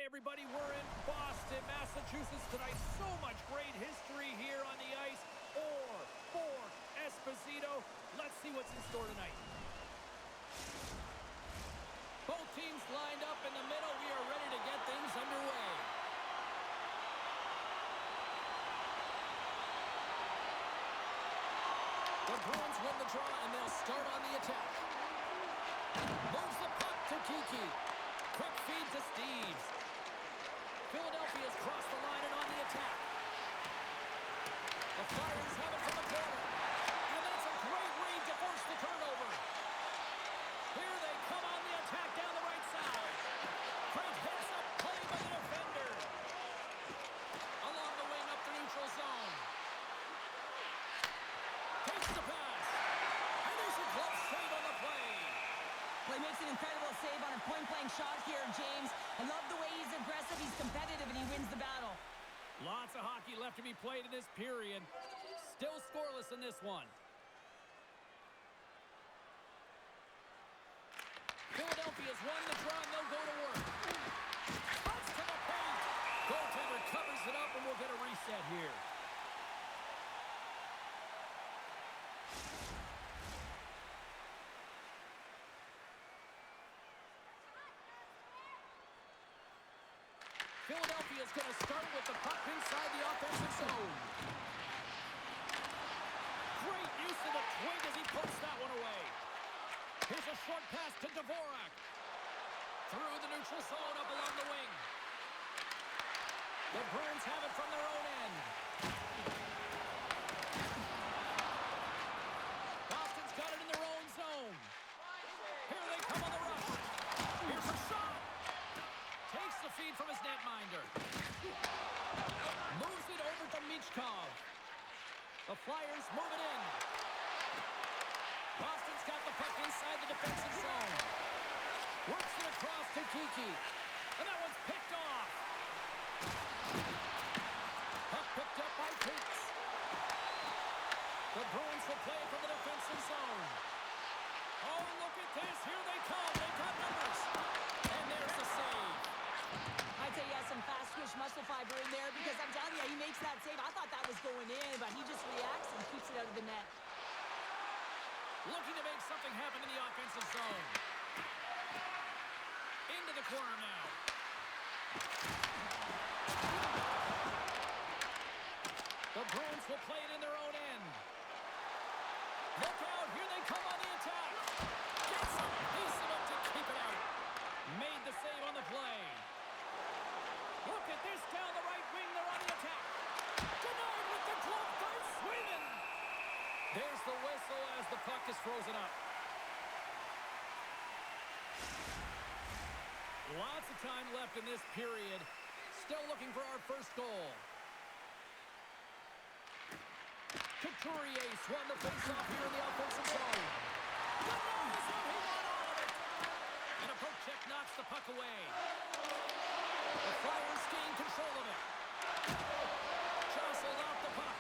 everybody, we're in Boston, Massachusetts tonight. So much great history here on the ice. Or for Esposito. Let's see what's in store tonight. Both teams lined up in the middle. We are ready to get things underway. The Bruins win the draw, and they'll start on the attack. Moves the puck to Kiki. Quick feed to Steves. Philadelphia's crossed the line and on the attack. The Flyers have it from the corner. And that's a great read to force the turnover. Here they come on the attack down the right side. Great heads-up play by the defender. Along the wing up the neutral zone. Takes the pass. And there's a glove save on the play. Well, he makes an incredible save on a point-blank shot here, James. I love the way he's aggressive, he's competitive, and he wins the battle. Lots of hockey left to be played in this period. Still scoreless in this one. Philadelphia's won the draw, and they'll go to work. Shots to the paint. Goaltender covers it up, and we'll get a reset here. Philadelphia's going to start with the puck inside the offensive zone. Great use of the twig as he pokes that one away. Here's a short pass to Dvorak. Through the neutral zone up along the wing. The Bruins have it from their own end. Boston's got it in their own zone. Here they come on the rush. Here's a shot. Takes the feed from his netminder. Moves it over to Michkov. The Flyers move it in. Boston's got the puck inside the defensive zone. Works it across to Kiki. And that one's picked off. Puck picked up by Peaks. The Bruins will play from the defensive zone. Oh, look at this. Here they come. They've got numbers. And there's the save. I'd say he has some fast-twitch muscle fiber in there because I'm telling you, he makes that save. I thought that was going in, but he just reacts and keeps it out of the net. Looking to make something happen in the offensive zone. Into the corner now. The Bruins will play it in their own end. Look out, here they come on the attack. Gets a piece of it to keep it out. Made the save on the play. Look at this down the right wing, they're on the attack. Denied with the glove by Sweden. There's the whistle as the puck is frozen up. Lots of time left in this period. Still looking for our first goal. Couturier won the face-off here in the offensive zone. He won all of it. And a poke check knocks the puck away. The Flyers gain control of it. Jostled off the puck.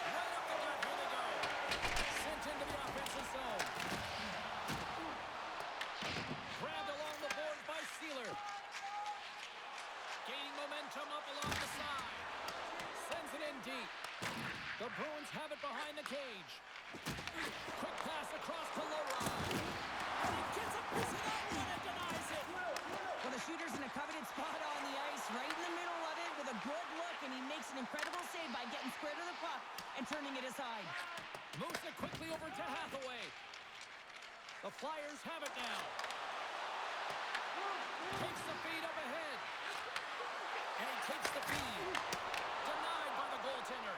Right up the net, here they go. Sent into the offensive zone. Grabbed along the boards by Sealer. Gaining momentum up along the side. Sends it in deep. The Bruins have it behind the cage. Quick pass across to Leroy. And he gets a piece of that one and denies it. Well, the shooter's in a coveted spot on the ice, right in the middle of it with a good look, and he makes an incredible save by getting square to the puck and turning it aside. Moves it quickly over to Hathaway. The Flyers have it now. Takes the feed up ahead. And he takes the feed. Denied by the goaltender.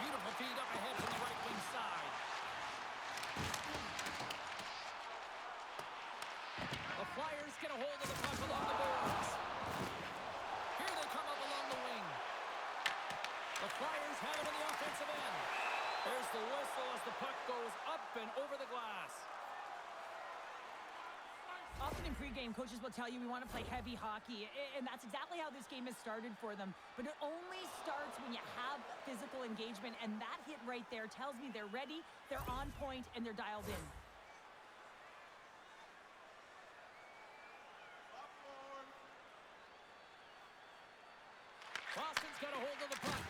Beautiful feed up ahead from the right wing side. The Flyers get a hold of the puck along the boards. Here they come up along the wing. The Flyers have it in the offensive end. There's the whistle as the puck goes up and over the glass. Often in pregame, coaches will tell you we want to play heavy hockey, and that's exactly how this game has started for them. But it only starts when you have physical engagement, and that hit right there tells me they're ready, they're on point, and they're dialed in. Boston's got a hold of the puck.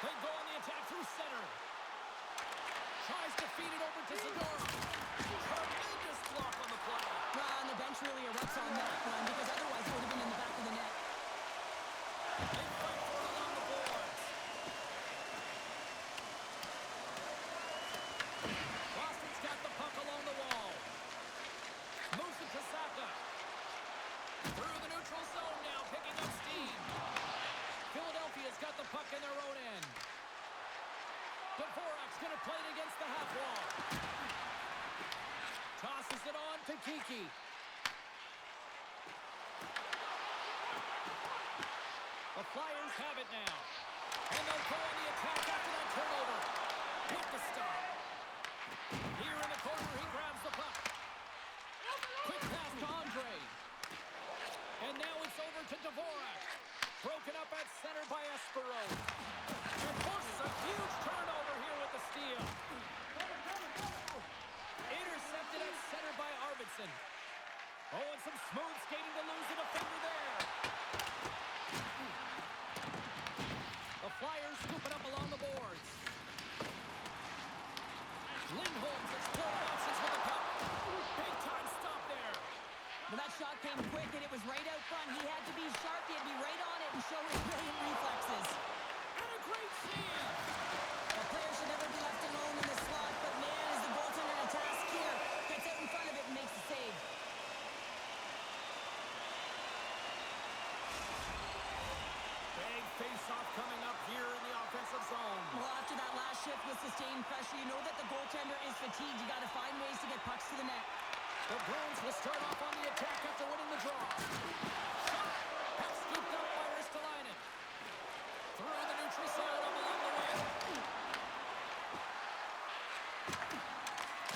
They go on the attack through center. Tries to feed it over to Zadorov. Tremendous block on the play. Well, and the bench really erupts on that one because otherwise it would have been in the back of the net. They fight for it along the boards. Boston's got the puck along the wall. Moves it to Saka. Through the neutral zone now, picking up steam. Philadelphia's got the puck in their own end. Dvorak's going to play it against the half wall. Tosses it on to Kiki. The Flyers have it now. And they'll go on the attack after that turnover. With the stop. Here in the corner, he grabs the puck. Quick pass to Andre. And now it's over to Dvorak. Broken up at center by Espero. And forces a huge turnover here with the steal. Intercepted at center by Arvidsson. Oh, and some smooth skating to lose a defender there. The Flyers scoop it up along the boards. Lindholm's exploring options with the puck. Big time stop there. Well, that shot came quick, and it was right out front. He had to be sharp. He had to be right on it and show his brilliant reflexes. And a great save. A player should never be left alone in the slot, but man, is the goaltender in a task here. Gets out in front of it and makes the save. Big face-off coming up here in the offensive zone. Well, after that last shift with sustained pressure, you know that the goaltender is fatigued. You got to find ways to get pucks to the net. The Bruins will start off on the attack after winning the draw. Shot! That's scooped up by Ristolainen. Through the neutral zone up along the wing.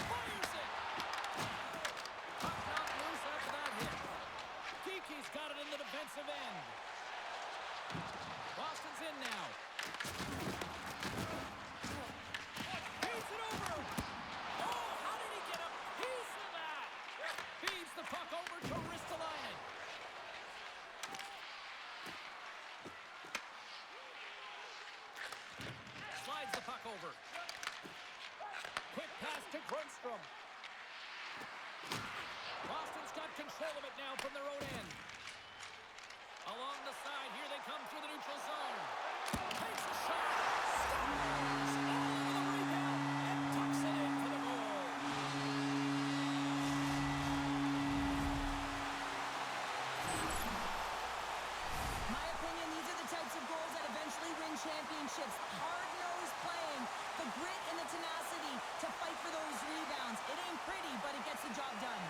Fires it! Puck knocked loose after that hit. Kiki's got it in the defensive end. Boston's in now. Feeds it over! Oh, how did he get a piece of that? Feeds the puck over to Ristolainen. Slides the puck over. Quick pass to Grundstrom. Boston's got control of it now from their own end. Along the side, here they come through the neutral zone. Takes a shot. Stops. All over the rebound and tucks it in for the goal. My opinion, these are the types of goals that eventually win championships. Hard-nosed playing, the grit and the tenacity to fight for those rebounds. It ain't pretty, but it gets the job done.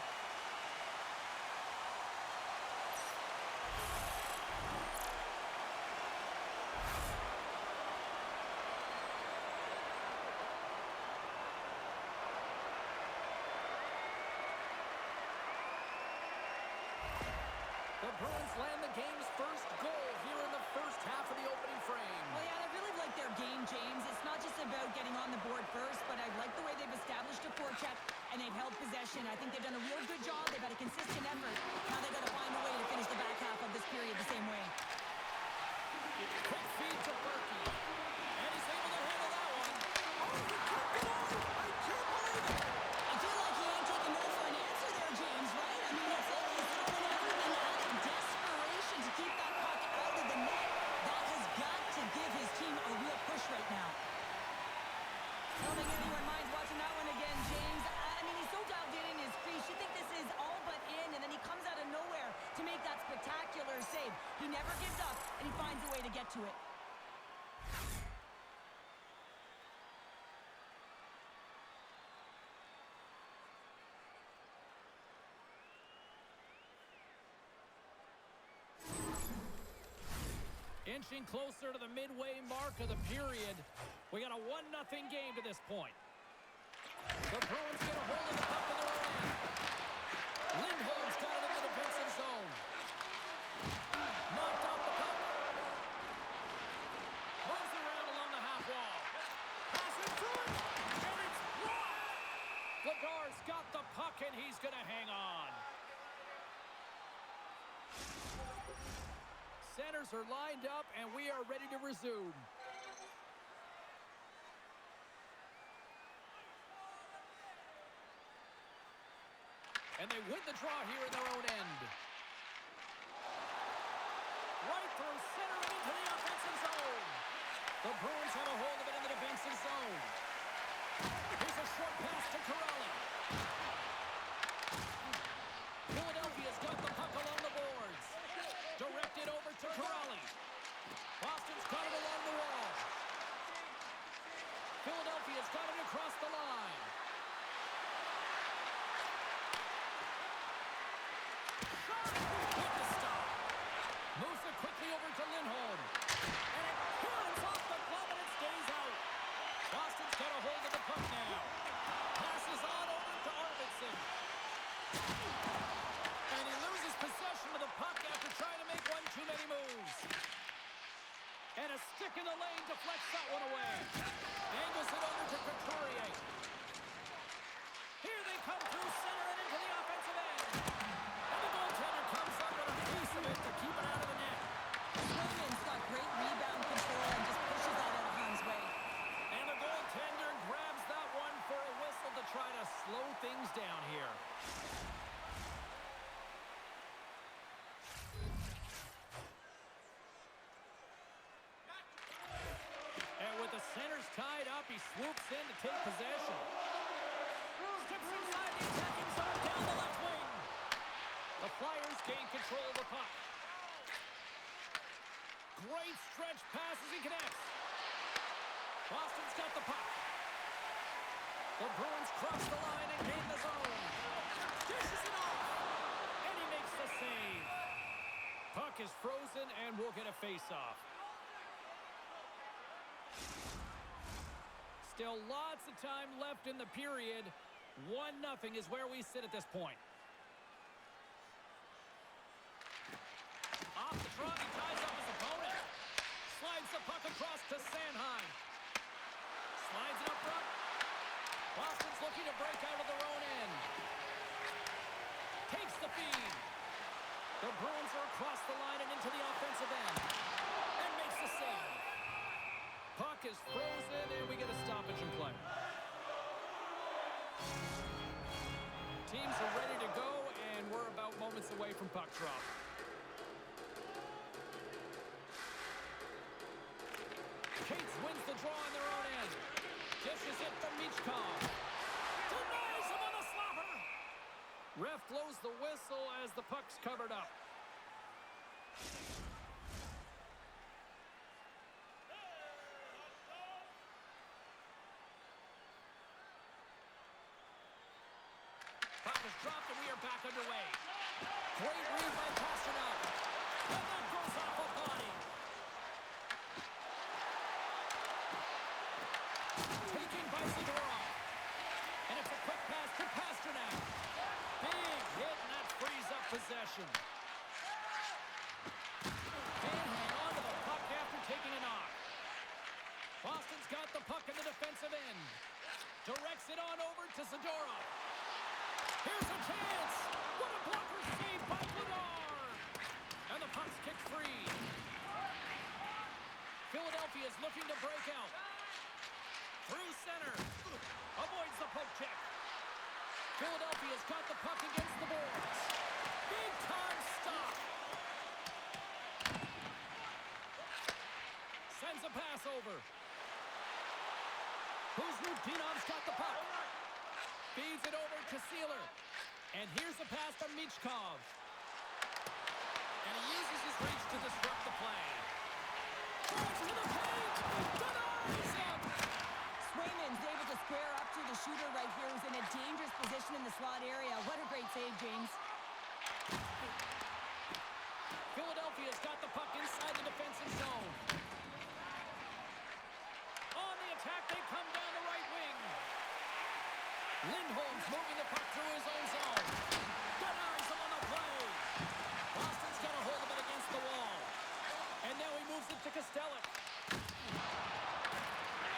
The Bruins land the game's first goal here in the first half of the opening frame. Well, yeah, I really like their game, James. It's not just about getting on the board first, but I like the way they've established a forecheck and they've held possession. I think they've done a real good job. They've had a consistent effort. Now they've got to find a way to finish the back half of this period the same way. Quick feed to Berkey. And he's able to handle that one. Oh, he kept it on! I can't believe it! I feel like he ain't taking no for an answer there, James, right? I mean, it's like he's throwing everything out of desperation to keep that puck out of the net. That has got to give his team a real push right now. I don't think anyone minds watching that one again, James. I mean, he's so dialed in his crease. You think this is all but in, and then he comes out of nowhere to make that spectacular save. He never gives up, and he finds a way to get to it. Inching closer to the midway mark of the period. We got a 1-0 game to this point. The Bruins get a hold of the puck in their own end. Lindholm's got it in the defensive zone. Knocked off the puck. Moves around along the half wall. Pass it through it, and it's blocked. Lagar's got the puck, and he's going to hang on. centers are lined up, and we are ready to resume. And they win the draw here in their own end. Right through center and into the offensive zone. The Bruins have a hold of it in the defensive zone. Here's a short pass to Corrali. Philadelphia's got the puck along the boards. Directed over to Corrali. Boston's got it along the wall. Philadelphia's got it across the line. Shot! Hit the stop. Moves it quickly over to Lindholm. And it turns off the glove and it stays out. Boston's got a hold of the puck now. Passes on over to Arvidsson. And he loses possession of the puck after trying to make one too many moves. And a stick in the lane deflects that one away. Angles it over to Couturier. Here they come through center and into the offensive end. And the goaltender comes up with a piece of it to keep it out of the net. Swayman's got great rebound control and just pushes that out of harm's way. And the goaltender grabs that one for a whistle to try to slow things down here. And with the centers tied up, he swoops in to take possession. Steps inside the attacking zone down the left wing. The Flyers gain control of the puck. Great stretch pass as he connects. Boston's got the puck. The Bruins cross the line and gain the zone. Dishes it off. And he makes the save. Puck is frozen and we'll get a face-off. Still lots of time left in the period. 1-0 is where we sit at this point. Off the draw, he ties up his opponent. Slides the puck across to Sanheim. Slides it up front. Boston's looking to break out of their own end. Takes the feed. The Bruins are across the line and into the offensive end. And makes the save. Puck is frozen, and we get a stoppage in play. Teams are ready to go, and we're about moments away from puck drop. Cates wins the draw on their own end. Dishes it from Michkov. Denies him on the slapper. Ref blows the whistle as the puck's covered up. Puck is dropped and we are back underway. Great read by Pasternak. And that goes off a body. Taking by Zadorov. And it's a quick pass to Pasternak. Big hit and that frees up possession. Can't hang on to the puck after taking a knock. Boston's got the puck in the defensive end. Directs it on over to Zadorov. Here's a chance! What a blocker save by Bedard! And the puck's kicked free. Philadelphia is looking to break out. Through center. Avoids the poke check. Philadelphia's got the puck against the boards. Big time stop. Sends a pass over. Kuzmutinov's got the puck. Feeds it over to Sealer. And here's a pass to Michkov. And he uses his reach to disrupt the play. Drives to the paint. Denies him. Swayman's able to square up to the shooter right here, who's in a dangerous position in the slot area. What a great save, James. Philadelphia's got the puck inside the defensive zone. On the attack, they come down the right wing. Lindholm's moving the puck through his own zone. Denies him on the play. Boston's got a hold of it against the wall. And now he moves it to Kostelik.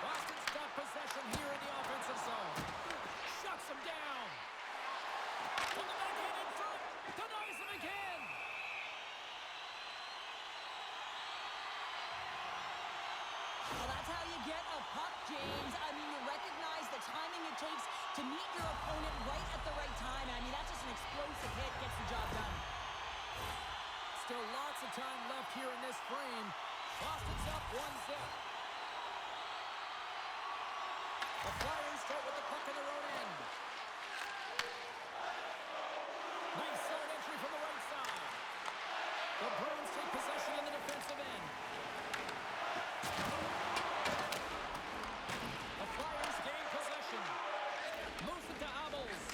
Boston's got possession here in the offensive zone. Shuts him down. From the backhand in front. Denies him again. puck, James. I mean, you recognize the timing it takes to meet your opponent right at the right time. I mean, that's just an explosive hit, gets the job done. Still lots of time left here in this frame. Boston's up 1-0. The Flyers start with the puck in their own end. Nice zone entry from the right side. The Bruins take possession in the defensive end. The Flyers gain possession. Moves it to Abels.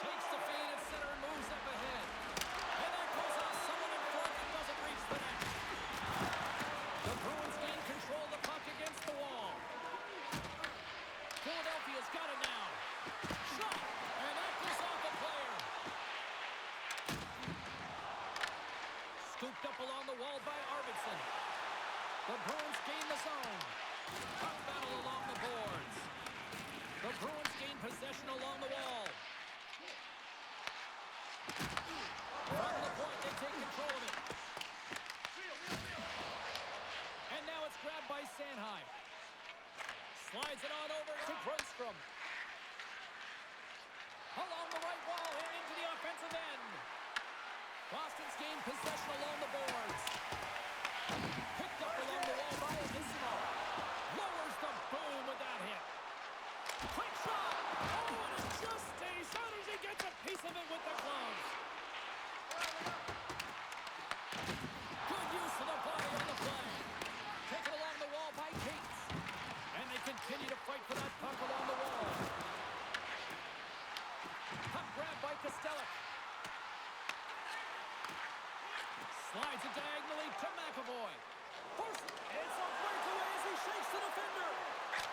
Takes the feed at center and moves up ahead. And that goes off someone in front and doesn't reach the net. The Bruins gain control of the puck against the wall. Philadelphia's got it now. Shot! And that goes off the player. Scooped up along the wall by Arvidsson. The Bruins gain the zone. Puck battle along the boards. The Bruins gain possession along the wall. From the point, they take control of it. And now it's grabbed by Sanheim. Slides it on over to Grundstrom. Along the right wall and into the offensive end. Boston's gained possession along the boards. Picked up along the wall by Adissimo. Lowers the boom with that hit. Quick shot! Oh, and it just stays out as he gets a piece of it with the gloves. Good use of the body on the play. Taken along the wall by Cates. And they continue to fight for that puck along the wall. Puck grabbed by Kostelic. Slides it diagonally to McAvoy. It's a breakaway as he shakes the defender.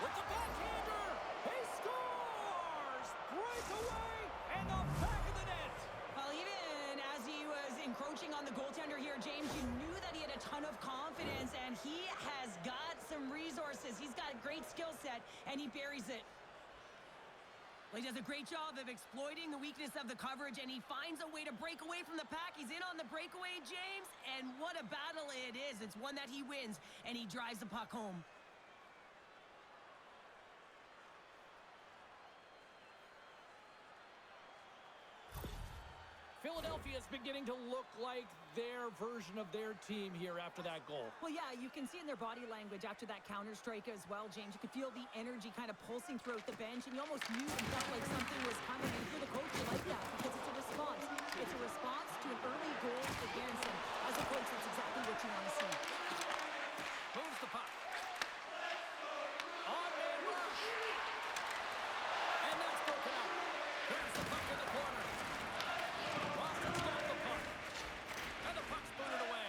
With the backhander, he scores! Breakaway and the back of the net. Well, even as he was encroaching on the goaltender here, James, you knew that he had a ton of confidence, and he has got some resources. He's got a great skill set, and he buries it. Well, he does a great job of exploiting the weakness of the coverage, and he finds a way to break away from the pack. He's in on the breakaway, James, and what a battle it is. It's one that he wins, and he drives the puck home. Philadelphia is beginning to look like their version of their team here after that goal. Well, yeah, you can see in their body language after that counter-strike as well, James. You could feel the energy kind of pulsing throughout the bench, and you almost knew and felt like something was coming. And for the coach, you like that because it's a response. It's a response to an early goal against him. As a coach, that's exactly what you want to see. Moves the puck. On-man rush. And that's broken up. Here's the puck in the corner. Boston's got the puck. And the puck's booted away.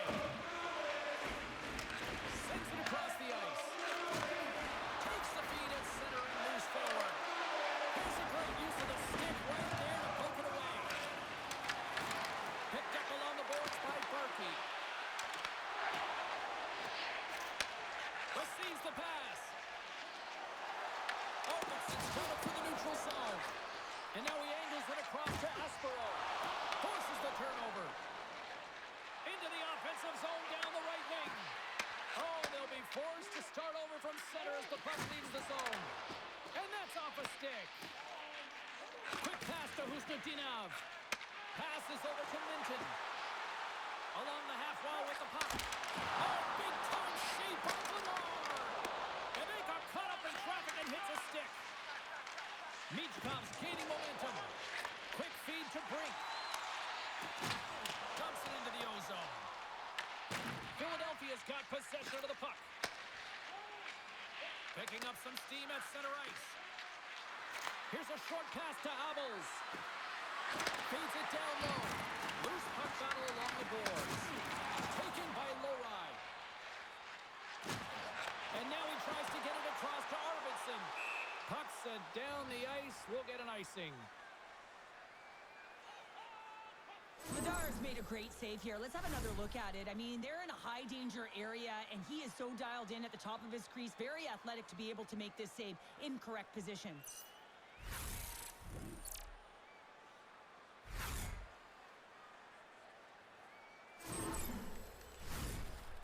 Sends it across the ice. Takes the feed at center and moves forward. Here's a great use of the stick right there to poke it away. Picked up along the boards by Barkey. Receives the pass. Arvidsson's got it to the neutral zone. And now he angles it across to Aspero. Forces the turnover. Into the offensive zone down the right wing. Oh, they'll be forced to start over from center as the puck leaves the zone. And that's off a stick. Quick pass to Husnudinov. Passes over to Minton. Along the half wall with the puck. Oh, big time shape of Lamar. And they got caught up in traffic and hits a stick. Michkov's gaining momentum. Quick feed to Brink. Dumps it into the O-zone. Philadelphia's got possession of the puck. Picking up some steam at center ice. Here's a short pass to Abels. Feeds it down low. Loose puck battle along the boards. Taken by Lowry. And now he tries to get it across to Arvidsson. Puck sent down the ice. We'll get an icing. Vladar's made a great save here. Let's have another look at it. I mean, they're in a high-danger area, and he is so dialed in at the top of his crease. Very athletic to be able to make this save in correct position.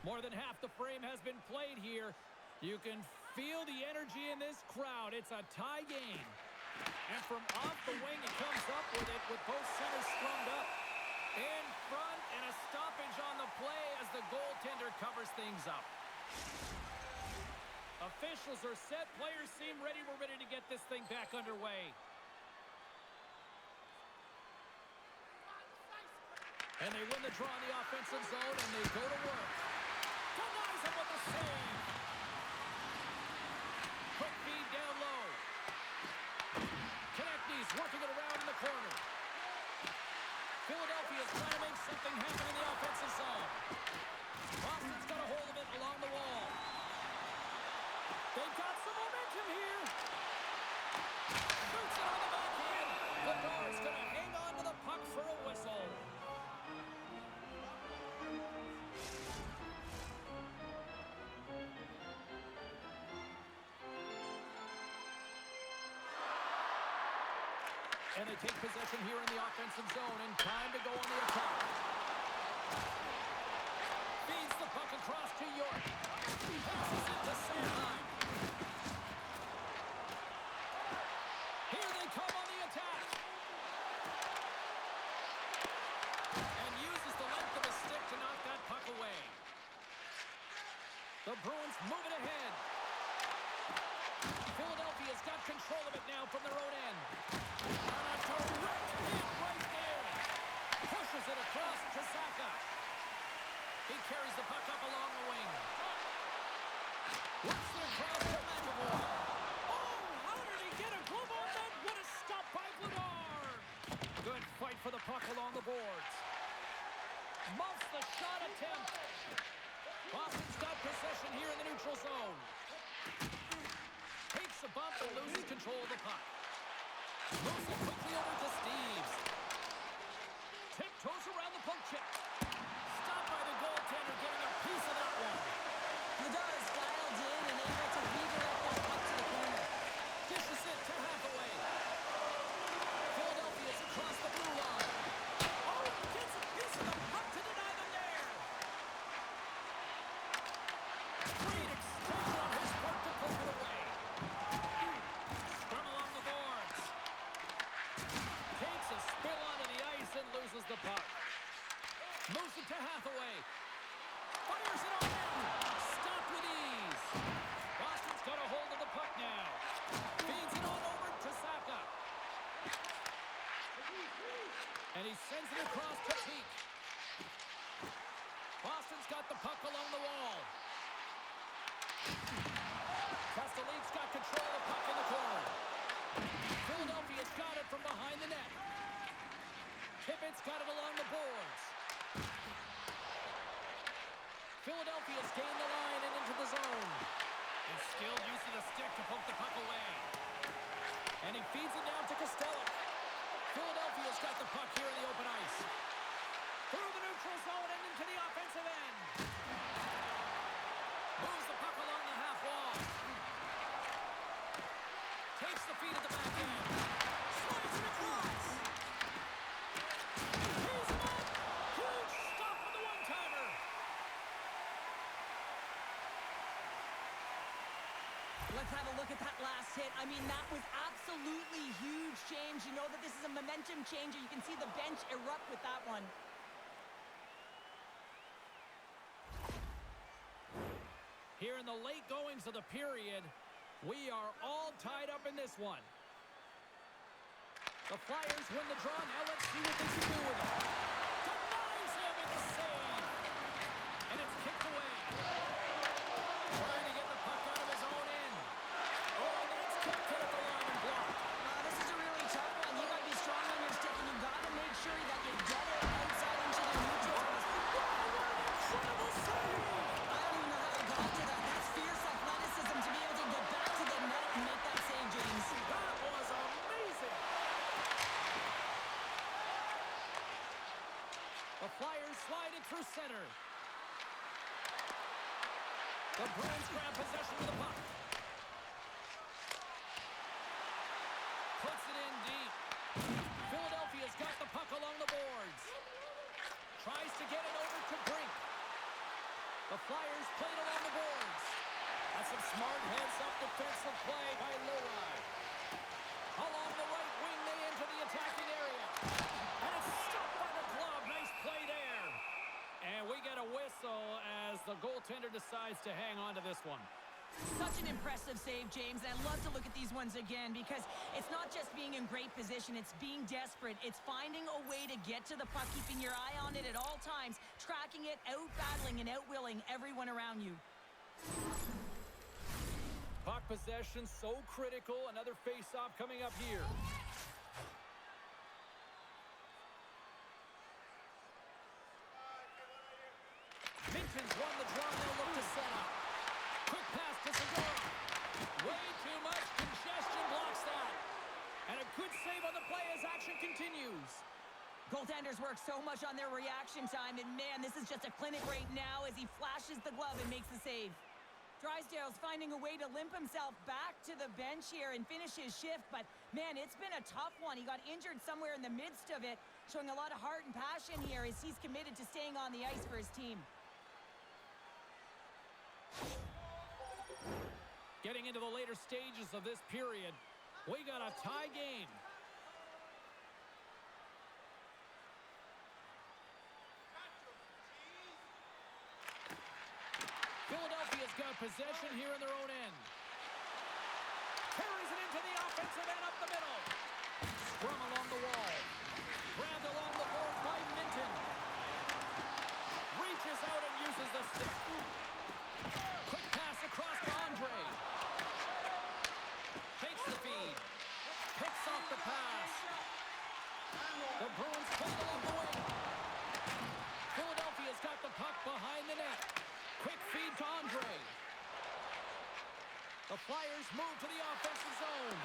More than half the frame has been played here. You can feel the energy in this crowd. It's a tie game. And from off the wing, he comes up with it with both centers strummed up. In front, and a stoppage on the play as the goaltender covers things up. Officials are set. Players seem ready. We're ready to get this thing back underway. And they win the draw in the offensive zone, and they go to work. Denies him with the save. Quick feed down low. Konechny's working it around in the corner. Philadelphia's trying to make something happen in the offensive zone. Boston's got a hold of it along the wall. They've got some momentum here. Shoots it on the backhand. Bedard's going to hang on to the puck for a whistle. And they take possession here in the offensive zone, and time to go on the attack. Feeds the puck across to York. Passes it to Sanheim. Here they come on the attack. And uses the length of his stick to knock that puck away. The Bruins move it ahead. Philadelphia's got control of it now from their own end. And a direct hit right there. Pushes it across to Saka. He carries the puck up along the wing. Works it across to McAvoy. Oh, how did he get a glove on that? What a stop by Bedard. Good fight for the puck along the boards. Muffs the shot attempt. Boston's got possession here in the neutral zone. Takes a bump and loses control of the puck. Moves it quickly over to Steves. Tiptoes around the poke check. Stopped by the goaltender, getting a piece of that one. Bedard is dialed in and able to redirect that puck to the corner. Dishes it to Hathaway. Philadelphia's across the blue line. Oh, gets a piece of the puck to deny them there. Great extension on his part to push it away. From along the boards. Takes a spill onto the ice and loses the puck. Moves it to Hathaway. Fires it on in. Stopped with ease. Boston's got a hold of the puck now. Feeds it on over to Saka. And he sends it across to Peak. Boston's got the puck along the wall. Castelline's got control of the puck in the corner. Philadelphia's got it from behind the net. Tippett's got it along the boards. Philadelphia's gained the line and into the zone. And skilled use of the stick to poke the puck away. And he feeds it down to Costello. Philadelphia's got the puck here in the open ice. Through the neutral zone and into the offensive end. Moves the puck along the half wall. Takes the feed at the back end. Slides it across. He's him up. Huge stop on the one-timer. Let's have a look at that last hit. I mean, that was absolutely huge change. You know that this is a momentum changer. You can see the bench erupt with that one. Here in the late goings of the period, we are all tied up in this one. The Flyers win the draw. Now let's see what they can do with it. Denies him in the save. And it's kicked away. Trying to get the puck out of his own end. Oh, that's kicked at the line and blocked. This is a really tough one. You got to be strong on your stick, and you got to make sure that you get it outside into the neutral. Incredible save. I don't even know how they got to that. That's fierce athleticism to be able to get back to the net and make that save, James. That was amazing. The Flyers slide it through center. The Bruins grab possession of the puck. Puts it in deep. Philadelphia's got the puck along the boards. Tries to get it over to Brink. The Flyers play it along the boards. That's some smart heads-up defensive play by Leroy. Along the right wing, they enter the attacking area. And it's stopped by the glove. Nice play there. And we get a whistle as the goaltender decides to hang on to this one. Such an impressive save, James, and I love to look at these ones again because it's not just being in great position, it's being desperate. It's finding a way to get to the puck, keeping your eye on it at all times, tracking it, out-battling and out-willing everyone around you. Puck possession so critical. Another face-off coming up here. Minton's won the draw. They'll look to set up. Quick pass to Segura. Way too much congestion blocks that. And a good save on the play as action continues. Goaltenders work so much on their reaction time, and man, this is just a clinic right now as he flashes the glove and makes the save. Drysdale's finding a way to limp himself back to the bench here and finish his shift, but man, it's been a tough one. He got injured somewhere in the midst of it, showing a lot of heart and passion here as he's committed to staying on the ice for his team. Getting into the later stages of this period, we got a tie game. Philadelphia's got possession here in their own end. Carries it into the offensive end up the middle. Scrum along the wall. Grabbed along the boards by Minton. Reaches out and uses the stick. Quick pass across to Andre. Takes the feed. Picks off the pass. The Bruins pull it along the wing. Philadelphia's got the puck behind the net. Quick feed to Andre. The Flyers move to the offensive zone.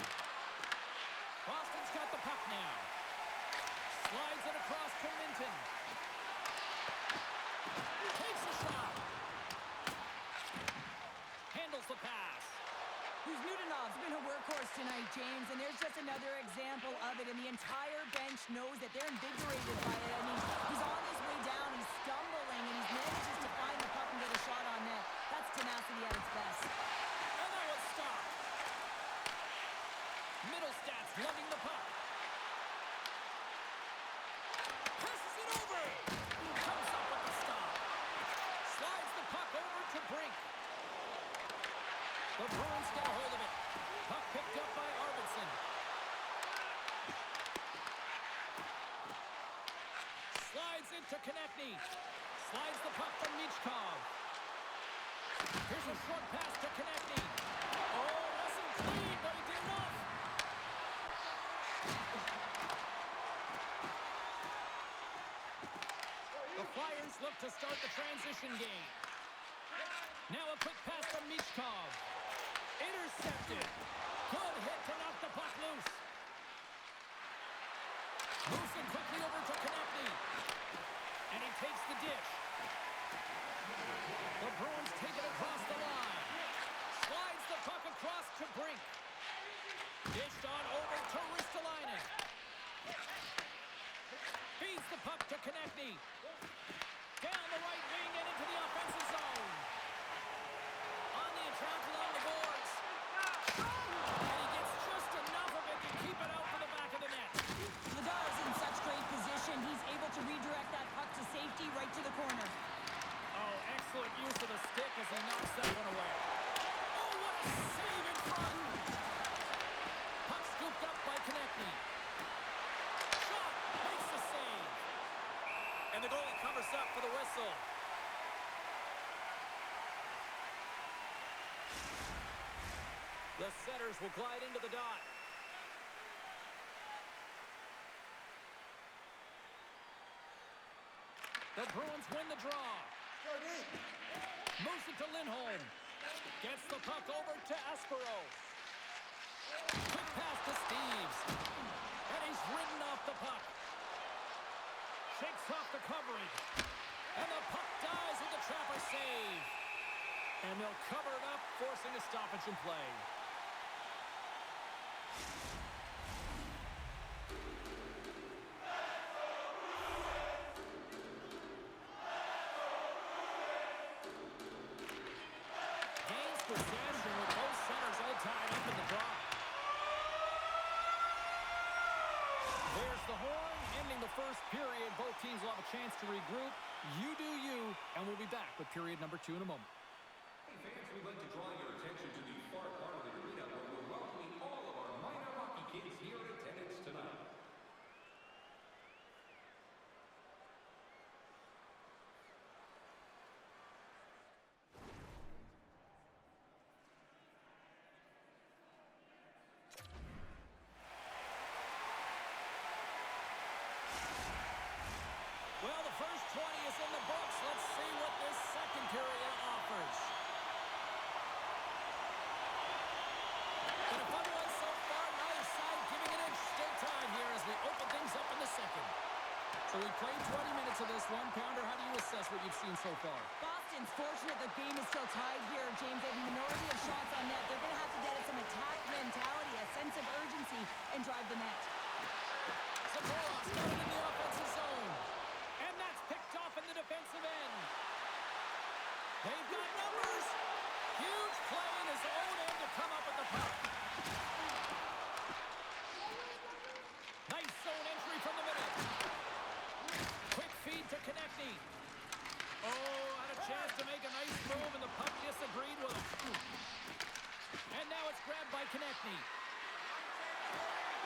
Boston's got the puck now. Slides it across to Minton. Takes a shot. Handles the pass. Kuzmutinov's been a workhorse tonight, James, and there's just another example of it, and the entire bench knows that they're invigorated by it. I mean, he's on his way down, he's stumbling, and he manages to find the puck and get a shot on net. That's tenacity at its best. And that was stopped. Middlestats lugging the puck. Passes it over. Comes up with the stop. Slides the puck over to Brink. The Bruins get a hold of it. Puck picked up by Arvidsson. Slides into Konechny. Slides the puck from Michkov. Here's a short pass to Konechny. Oh, wasn't clean, but he did enough. The Flyers look to start the transition game. Now a quick pass from Michkov. Intercepted. Good hit to knock the puck loose. Moves it quickly over to Konechny. And he takes the dish. The Bruins take it across the line. Slides the puck across to Brink. Dished on over to Ristolainen. Feeds the puck to Konechny. Down the right wing and into the offensive zone. On the attack along the boards. And he gets just enough of it to keep it out for the back of the net. Ladar's in such great position, he's able to redirect that puck to safety right to the corner. Oh, excellent use of the stick as he knocks that one away. Oh, what a save in front. Puck scooped up by Konechny. Shot makes the save. And the goalie covers up for the whistle. The setters will glide into the dot. The Bruins win the draw. Moves it to Lindholm. Gets the puck over to Aspero. Quick pass to Steves. And he's ridden off the puck. Shakes off the coverage. And the puck dies with the Trapper save. And they'll cover it up, forcing a stoppage in play. Gains possession. the horn, ending the first period. Both teams will have a chance to regroup. You do you, and we'll be back with period number 2 in a moment. Hey fans, we'd like to draw your attention to the far part of the arena where we're welcoming all of our minor hockey kids here in attendance tonight. Well, the first 20 is in the books. Let's see what this second period offers. And a fun one so far. Neither side giving an inch. Still tied here as we open things up in the second. So we played 20 minutes of this one. Pounder, how do you assess what you've seen so far? Boston's fortunate the game is still tied here, James. They have a minority of shots on net. They're going to have to get at some attack mentality, a sense of urgency, and drive the net. Saborov's got it in the offensive zone. And that's picked off in the defensive end. They've got numbers. Huge play in his own end to come up with the puck. Nice zone entry from the middle. Quick feed to Konechny. Oh, had a chance to make a nice move, and the puck disagreed with him. And now it's grabbed by Konechny.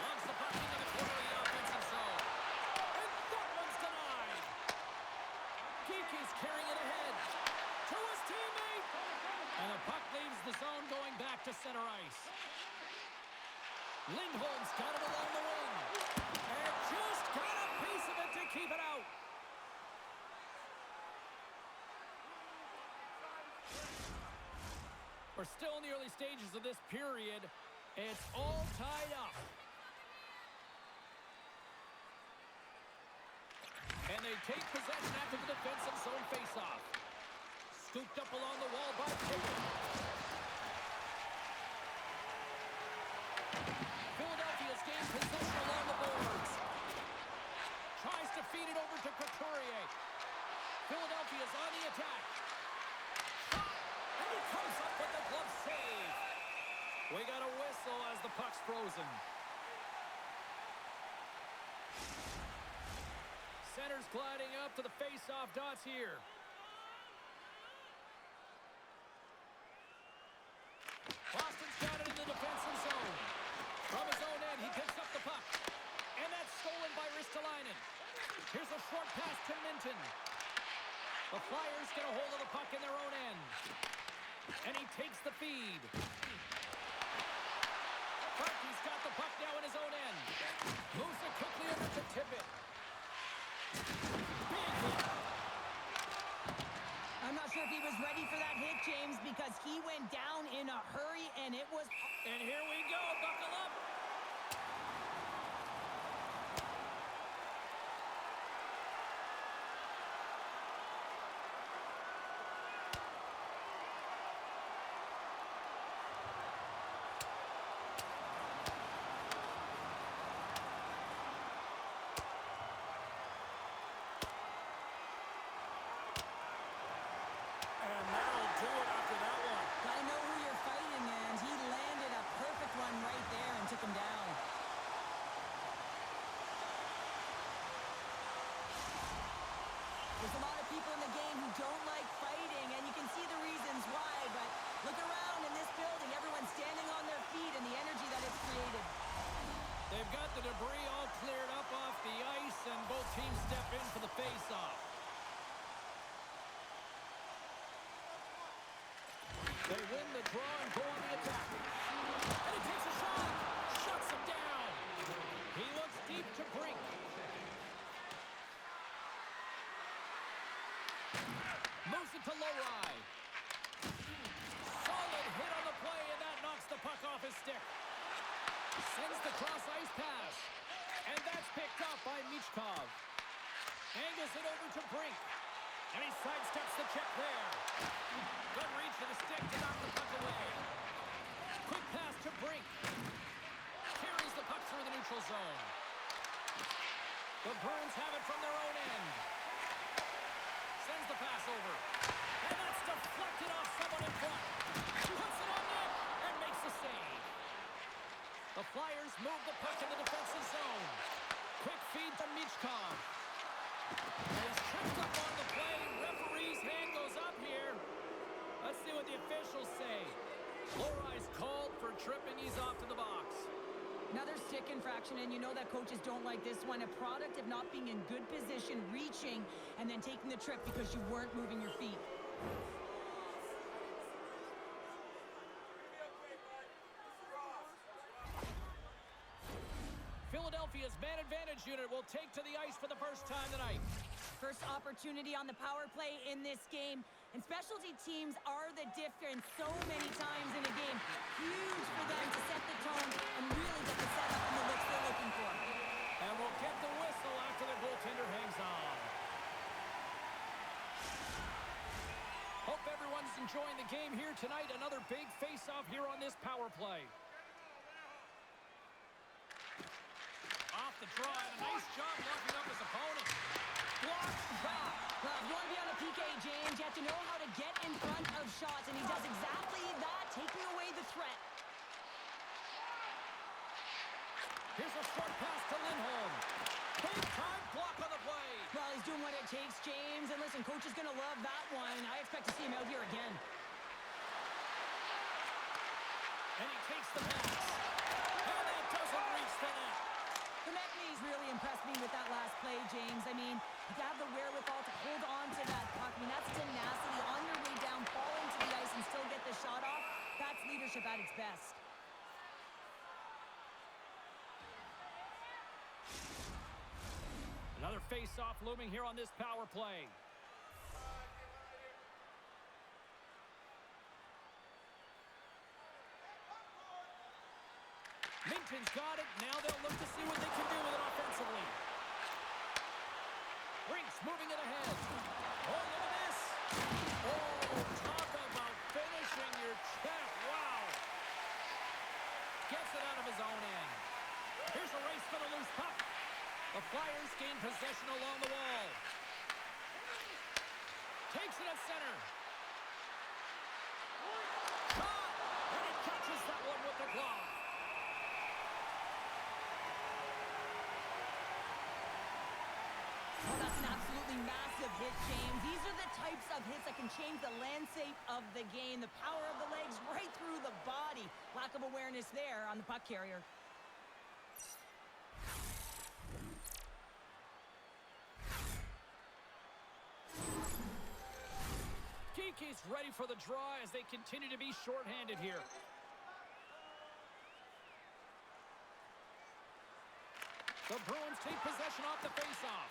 Launches the puck into the corner of the offensive zone. And that one's denied. Kiki's carrying it ahead to his teammate. And the puck leaves the zone going back to center ice. Lindholm's got it along the wing. And just got a piece of it to keep it out. We're still in the early stages of this period. It's all tied up. And they take possession after the defensive zone faceoff. Scooped up along the wall by Pickett. Philadelphia's gained possession along the boards. Tries to feed it over to Couturier. Philadelphia's on the attack. And he comes up with the glove save. We got a whistle as the puck's frozen. Center's gliding up to the face-off dots here. Boston's got it in the defensive zone. From his own end, he picks up the puck. And that's stolen by Ristolainen. Here's a short pass to Minton. The Flyers get a hold of the puck in their own end. And he takes the feed. He's got the puck now in his own end. Moves it quickly over to Tippett. Big hit. I'm not sure if he was ready for that hit, James, because he went down in a hurry, and it was... And here we go. Buckle up. And that'll do it after that one. Gotta know who you're fighting, and he landed a perfect one right there and took him down. There's a lot of people in the game who don't like fighting, and you can see the reasons why, but look around in this building. Everyone's standing on their feet and the energy that it's created. They've got the debris all cleared up off the ice, and both teams step in for the face-off. They win the draw and go on the attack. And he takes a shot. Shuts him down. He looks deep to Brink. Moves it to Lowry. Solid hit on the play, and that knocks the puck off his stick. Sends the cross-ice pass. And that's picked up by Michkov. Angles it over to Brink. And he sidesteps the check there. Good reach for the stick to knock the puck away. Quick pass to Brink. Carries the puck through the neutral zone. The Bruins have it from their own end. Sends the pass over. And that's deflected off someone in front. Puts it on net and makes the save. The Flyers move the puck in the defensive zone. Quick feed to Michkov. And he's tripped up on the play. Referee's hand goes up here. Let's see what the officials say. Lori's called for tripping. He's off to the box. Another stick infraction, and you know that coaches don't like this one. A product of not being in good position, reaching, and then taking the trip because you weren't moving your feet. Philadelphia's man advantage unit will take to the ice for the first time tonight. First opportunity on the power play in this game. And specialty teams are the difference so many times in a game. Huge for them to set the tone and really get the setup and the looks they're looking for. And we'll get the whistle after the goaltender hangs on. Hope everyone's enjoying the game here tonight. Another big face-off here on this power play. Off the draw, and a nice job locking up his opponent. Blocked shot. Well, if you want to be on a PK, James, you have to know how to get in front of shots, and he does exactly that, taking away the threat. Here's a short pass to Lindholm. Big time block on the play. Well, he's doing what it takes, James, and listen, coach is going to love that one. I expect to see him out here again. And he takes the pass. And that doesn't reach the net. The Metney's really impressed me with that last play, James. I mean, to have the wherewithal to hold on to that puck, I mean, that's tenacity on your way down, fall into the ice, and still get the shot off. That's leadership at its best. Another face-off looming here on this power play. Minton's got it. Now they'll look to see what they can do with it offensively. Rinks moving it ahead. Oh, look at this. Oh, talk about finishing your check. Wow. Gets it out of his own end. Here's a race for the loose puck. The Flyers gain possession along the wall. Takes it at center. Shot! And he catches that one with the glove. Oh, that's an absolutely massive hit, James. These are the types of hits that can change the landscape of the game. The power of the legs right through the body. Lack of awareness there on the puck carrier. Kiki's ready for the draw as they continue to be shorthanded here. The Bruins take possession off the faceoff.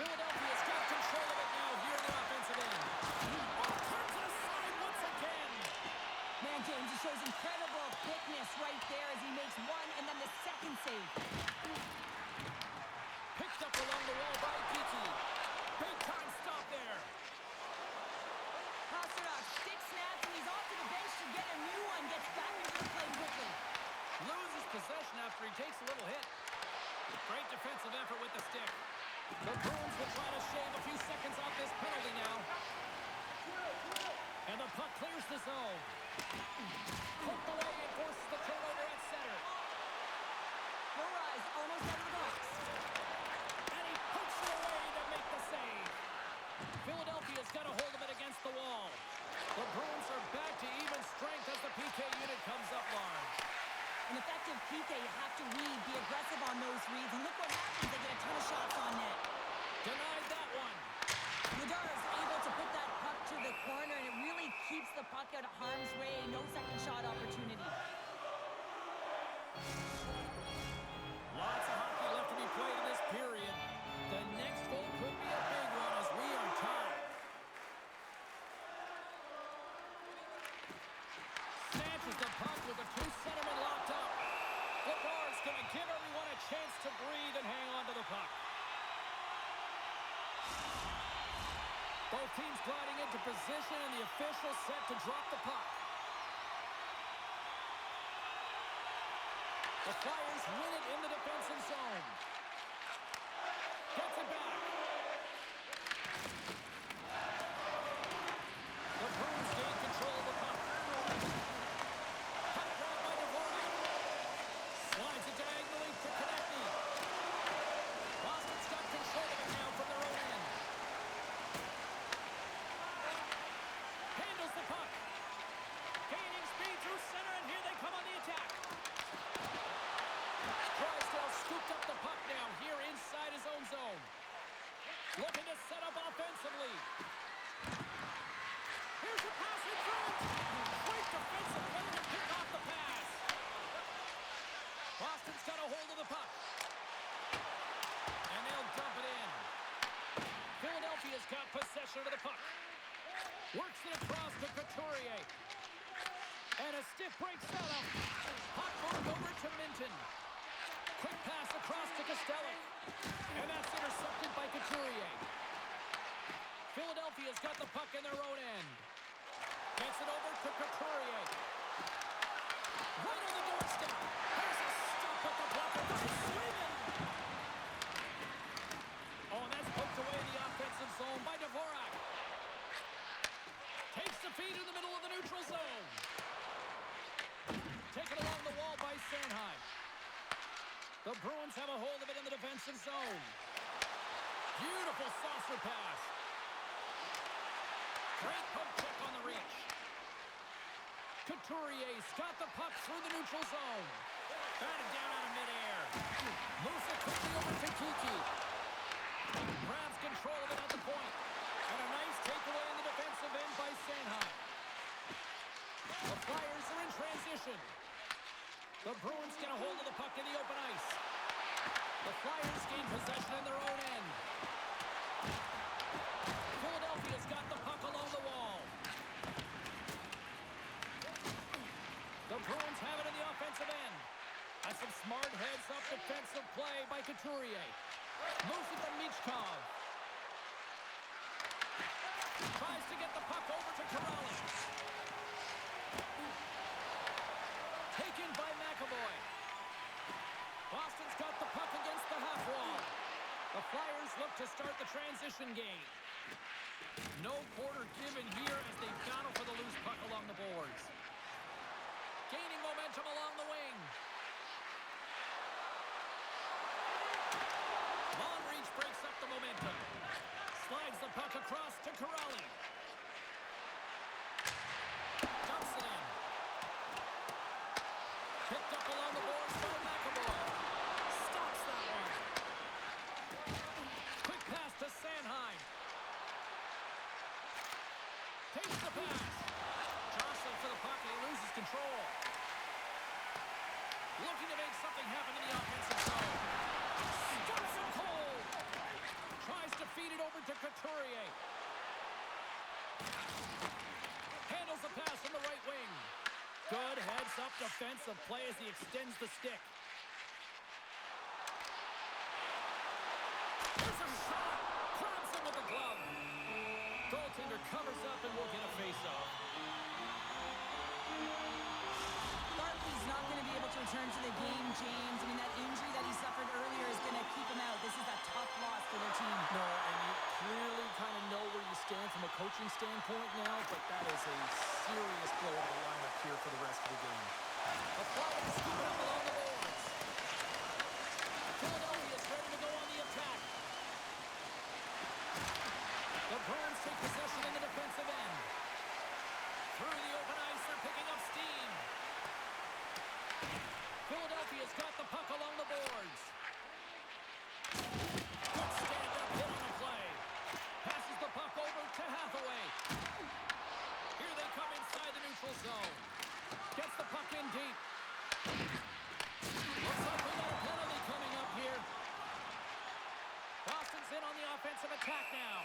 Philadelphia's got control of it now here in the offensive end. Oh, turns it aside once again. Man, James, he shows incredible quickness right there as he makes one and then the second save. Picked up along the wall by Kiki. Big time stop there. Pasternak stick snaps and he's off to the bench to get a new one. Gets back into the play quickly. Loses possession after he takes a little hit. Great defensive effort with the stick. The Bruins will try to shave a few seconds off this penalty now. And the puck clears the zone. Poked away and forces the turnover at center. Lori's almost out of the box. And he pokes it away to make the save. Philadelphia's got a hold of it against the wall. The Bruins are back to even strength as the PK unit comes up large. An effective PK, you have to read, be aggressive on those reads, and look what happens. They get a ton of shots on net. Denied that one. Ladar's able to put that puck to the corner, and it really keeps the puck out of harm's way. No second shot opportunity. Lots of hockey left to be played in this period. The next goal could be a big one as we are tied. Snatches the puck with the two centermen locked up. Ladar's going to give everyone a chance to breathe and hang on to the puck. Both teams gliding into position, and the official set to drop the puck. The Flyers win it in the defensive zone. Gets it back. The Bruins gain control of the puck. Puck grab by Dvorak. Slides it diagonally to Konechny. scooped up the puck now here inside his own zone. Looking to set up offensively. Here's a pass in front. Great defensive play to pick off the pass. Boston's got a hold of the puck. And they'll dump it in. Philadelphia's got possession of the puck. Works it across to Couturier. And a stiff break setup. Puck moved over to Minton. Quick pass across to Costello. And that's intercepted by Couturier. Philadelphia's got the puck in their own end. Gets it over to Couturier. Right on the doorstep. There's a stop at the blocker by Sweden. Oh, and that's poked away in the offensive zone by Dvorak. Takes the feed in the middle of the neutral zone. Taken along the wall by Sanheim. The Bruins have a hold of it in the defensive zone. Beautiful saucer pass. Great poke check on the reach. Couturier's got the puck through the neutral zone. Batted down out of midair. Moves it quickly over to Kiki. Grabs control of it at the point. And a nice takeaway in the defensive end by Sanheim. The Flyers are in transition. The Bruins get a hold of the puck in the open ice. The Flyers gain possession in their own end. Philadelphia's got the puck along the wall. The Bruins have it in the offensive end. That's some smart heads-up defensive play by Couturier. Moves it to Michkov. Tries to get the puck over to Corrales. Taken by McAvoy. Boston's got the puck against the half wall. The Flyers look to start the transition game. No quarter given here as they battle for the loose puck along the boards. Gaining momentum along the wing. Long reach breaks up the momentum. Slides the puck across to Corrales. Dumps it in. Picked up along the boards by McAvoy. Stops that one. Quick pass to Sanheim. Takes the pass. Jostling for the puck and he loses control. Looking to make something happen in the offensive zone. Stops him cold. Tries to feed it over to Couturier. Handles the pass from the right wing. Good heads-up defensive play as he extends the stick. There's a shot. Grabs him with the glove. Goaltender covers up and will get a face-off. Barkley's not going to be able to return to the game, James. I mean, that injury that he suffered earlier is going to keep him out. This is a tough loss for their team. No, and you clearly kind of know where you stand from a coaching standpoint now, but that is a serious blow to the lineup here for the rest of the game. The Flyers scoop it up along the boards. Philadelphia's ready to go on the attack. The Bruins take possession in the defensive end. Through the open ice, they're picking up steam. Philadelphia's got the puck along the boards. Good stand-up hit on the play. Passes the puck over to Hathaway. Here they come inside the neutral zone. Gets the puck in deep. Looks like we got a penalty coming up here. Boston's in on the offensive attack now.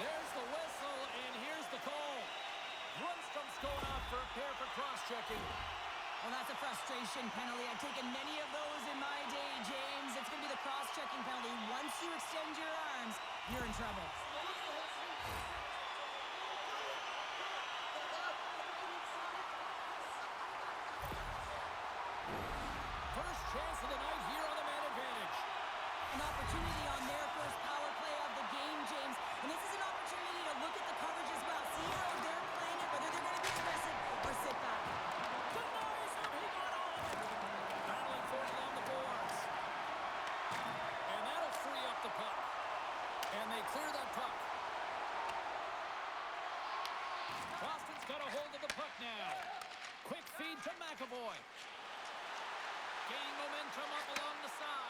There's the whistle, and here's the call. Rundstrom's going off for a pair for cross-checking. Well, that's a frustration penalty. I've taken many of those in my day, James. It's going to be the cross-checking penalty. Once you extend your arms, you're in trouble. First chance of the night here on the man advantage. An opportunity on their first power play of the game, James. And this is an opportunity to look at the coverage as well. See how they're playing it, whether they're going to be aggressive or sit back. Denies him, he got all of it. Battling for it along the boards. And that'll free up the puck. And they clear that puck. Boston's got a hold of the puck now. Quick feed to McAvoy. Gaining momentum up along the side.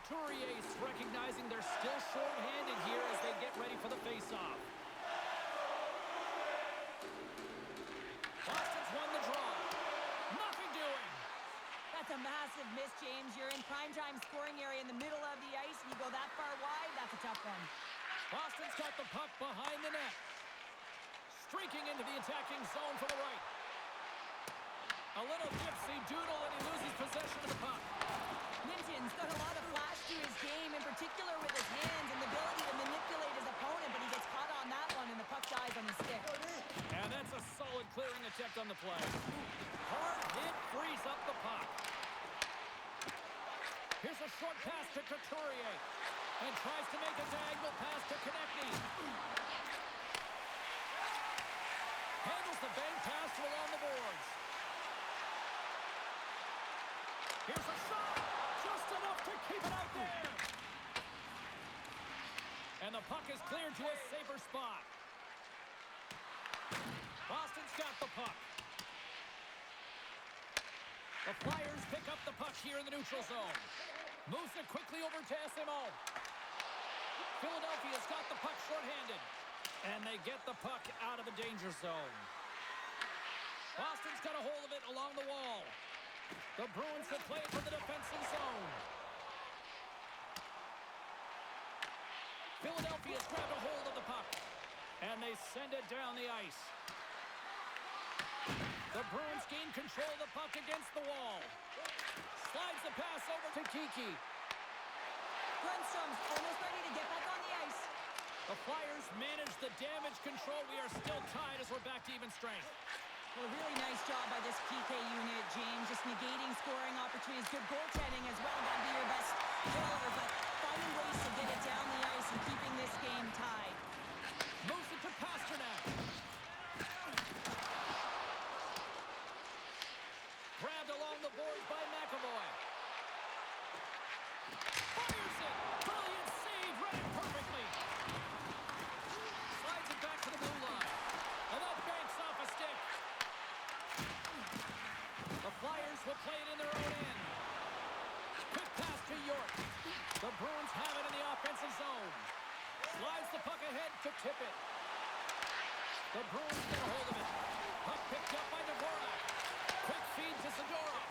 Couturier recognizing they're still short-handed here as they get ready for the face-off. Boston's won the draw. Nothing doing. That's a massive miss, James. You're in primetime scoring area in the middle of the ice, and you go that far wide, that's a tough one. Boston's got the puck behind the net. Streaking into the attacking zone for the right. A little gypsy doodle, and he loses possession of the puck. Minton's got a lot of flash to his game, in particular with his hands and the ability to manipulate his opponent, but he gets caught on that one, and the puck dies on his stick. And that's a solid clearing attempt on the play. Hard hit frees up the puck. Here's a short pass to Couturier. And tries to make a diagonal pass to Konechny. Handles the bank pass to along the boards. Here's a shot. Just enough to keep it out there. And the puck is cleared to a safer spot. Boston's got the puck. The Flyers pick up the puck here in the neutral zone. Moves it quickly over to SMO. Philadelphia's got the puck shorthanded. And they get the puck out of the danger zone. Boston's got a hold of it along the wall. The Bruins will play it from the defensive zone. Philadelphia's grabbed a hold of the puck. And they send it down the ice. The Bruins gain control of the puck against the wall. Slides the pass over to Kiki. Grundstrom's almost ready to get back on the ice. The Flyers manage the damage control. We are still tied as we're back to even strength. Well, a really nice job by this PK unit, James. Just negating scoring opportunities. Good goaltending as well. That'd be your best killer, but finding ways to get it down the ice and keeping this game tied. Moves it to Pasternak. Grabbed along the boards by McAvoy. Fires it. Brilliant save. Read it perfectly. Slides it back to the blue line. And that banks off a stick. The Flyers will play it in their own end. Quick pass to York. The Bruins have it in the offensive zone. Slides the puck ahead to tip it. The Bruins get a hold of it. Puck picked up by Dvorak. Quick feed to Zadorov.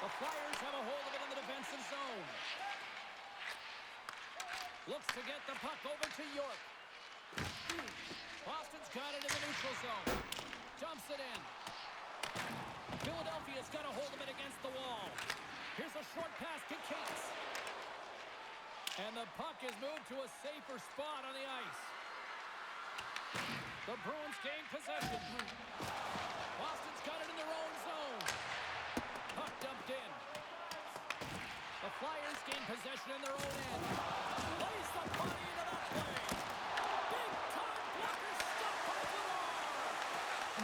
The Flyers have a hold of it in the defensive zone. Looks to get the puck over to York. Boston's got it in the neutral zone. Dumps it in. Philadelphia's got a hold of it against the wall. Here's a short pass to Cates. And the puck is moved to a safer spot on the ice. The Bruins gain possession. Boston's got it in their own zone. Puck dumped in. The Flyers gain possession in their own end. Plays the body into that play. Big time blocker stopped by Villar.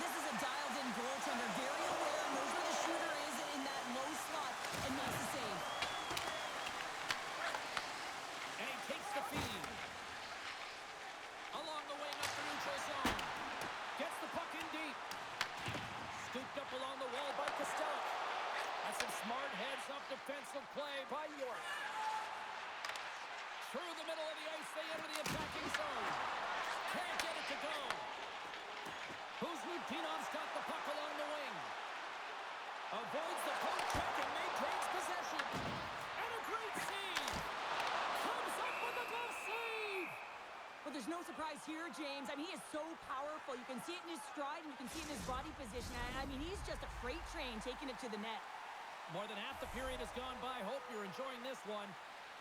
This is a dialed-in goaltender. Very aware, knows where the shooter is in that low slot, and makes the save. And he takes the feed. Along the wing up the neutral zone. Gets the puck in deep. Scooped up along the wall by Costello. That's some smart heads-up defensive play by York. Through the middle of the ice, they enter the attacking zone. Can't get it to go. Kuzmutinov's got the puck along the wing. Avoids the poke check and maintains possession. And a great save. Comes up with a glove save. Well, there's no surprise here, James. I mean, he is so powerful. You can see it in his stride, and you can see it in his body position. I mean, he's just a freight train taking it to the net. More than half the period has gone by. Hope you're enjoying this one.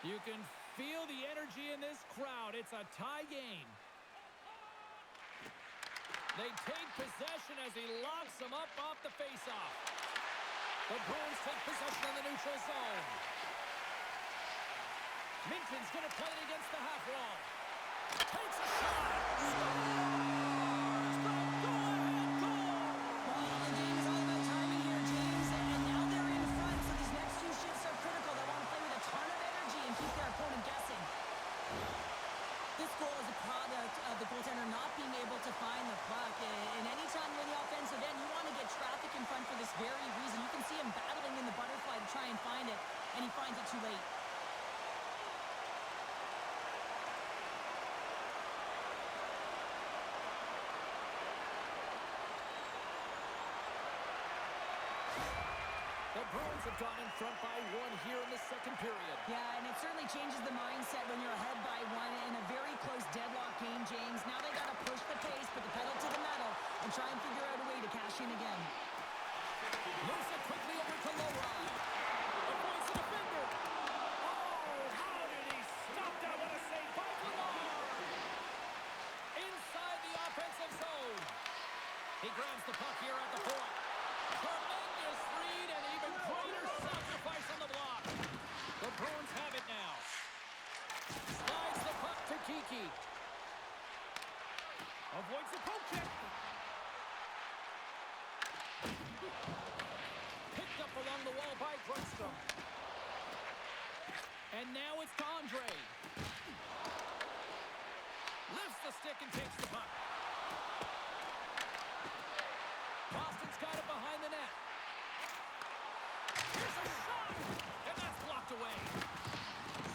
You can feel the energy in this crowd. It's a tie game. They take possession as he locks them up off the faceoff. The Bruins take possession in the neutral zone. Minton's going to play it against the half wall. Takes a shot. Scores from go-ahead goal. Well, the game is all about timing here, James, and now they're in front, so these next two shifts are critical. They want to play with a ton of energy and keep their opponent guessing. This goal is a product of the goaltender not being able to find the puck, and anytime you're in the offensive end, you want to get traffic in front for this very reason. You can see him battling in the butterfly to try and find it. and he finds it too late. The Bruins have gone in front by 1 here in the second period. Yeah, and it certainly changes the mindset when you're ahead by 1 in a very close deadlock game, James. Now they got to push the pace, put the pedal to the metal, and try and figure out a way to cash in again. Moves it quickly over to Lowry. Avoids the defender. Oh, how did he stop that? What a save by Lamar. Inside the offensive zone. He grabs the puck here at the point. Tremendous read and even greater sacrifice on the block. The Bruins have it now. Slides the puck to Kiki. Avoids the poke check. Picked up along the wall by Grundstrom. And now it's to Andre. Lifts the stick and takes the puck. Boston's got it behind the net. Here's a shot! And that's blocked away.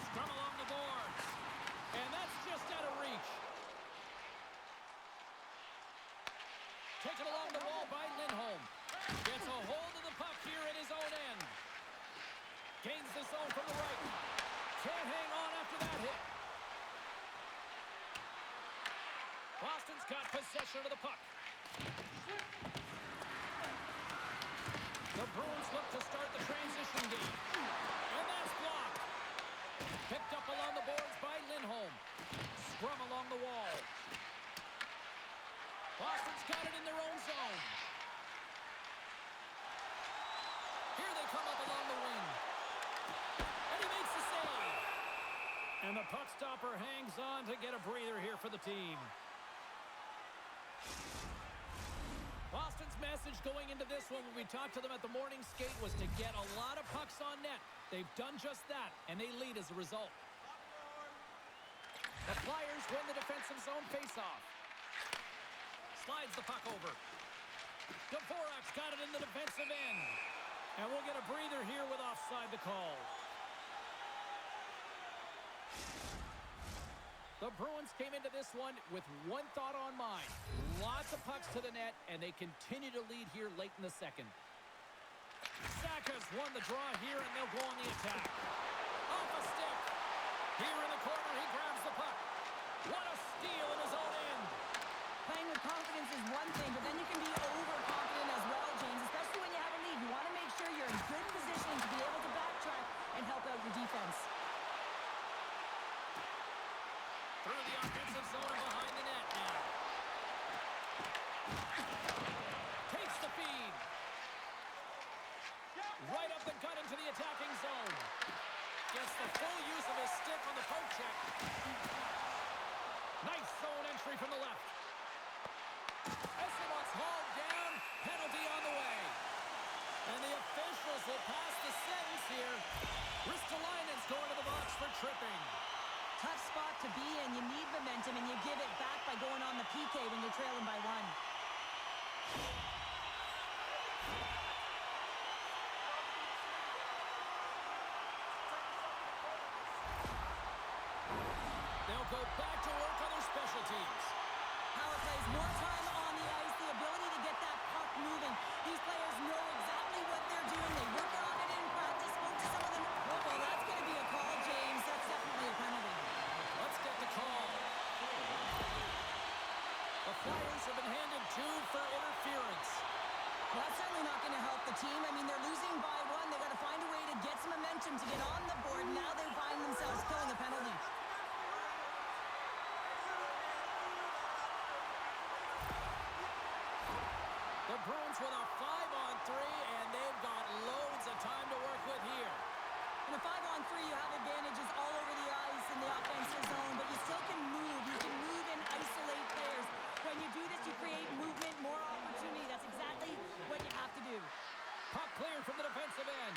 Scrum along the boards. And that's just out of reach. Taken along the wall by Lindholm. Gets a hold of the puck here at his own end. Gains the zone from the right. Can't hang on after that hit. Boston's got possession of the puck. The Bruins look to start the transition game. And that's blocked. Picked up along the boards by Lindholm. Scrum along the wall. Boston's got it in their own zone. Here they come up along the wing. And he makes the save. And the puck stopper hangs on to get a breather here for the team. Boston's message going into this one when we talked to them at the morning skate was to get a lot of pucks on net. They've done just that, and they lead as a result. The Flyers win the defensive zone faceoff. Slides the puck over. Dvorak's got it in the defensive end. And we'll get a breather here with offside the call. The Bruins came into this one with one thought on mind. Lots of pucks to the net, and they continue to lead here late in the second. Saka's won the draw here, and they'll go on the attack. Off a stick. Here in the corner, he grabs the puck. What a steal in his own end. Playing with confidence is one thing, but then you can be overconfident as well, James, especially when you have a lead. You want to make sure you're in good position to be able to backtrack and help out your defense. Through the offensive zone and behind the net now. Takes the feed. Right up the gut into the attacking zone. Gets the full use of his stick on the poke check. Nice zone entry from the left. Esimov's hauled down. Penalty on the way. And the officials will pass the sentence here. Ristolainen's going to the box for tripping. Tough spot to be in. You need momentum, and you give it back by going on the PK when you're trailing by 1. They'll go back to work on their special teams. Power plays, more time on the ice, the ability to get that puck moving. These players know exactly what they're doing. They work on it in practice. Spoke to some of them. Well, that's going to be a call, James. That's definitely a penalty. Let's get the call. The Flyers have been handed 2 for interference. Well, that's certainly not going to help the team. I mean, they're losing by 1. They've got to find a way to get some momentum to get on the board. Now they find themselves killing a penalty. The Bruins with a 5-on-3, and they've got loads of time to work with here. In a 5-on-3, you have advantages all over the ice in the offensive zone, but you still can move. You can move and isolate players. When you do this, you create movement, more opportunity. That's exactly what you have to do. Puck cleared from the defensive end.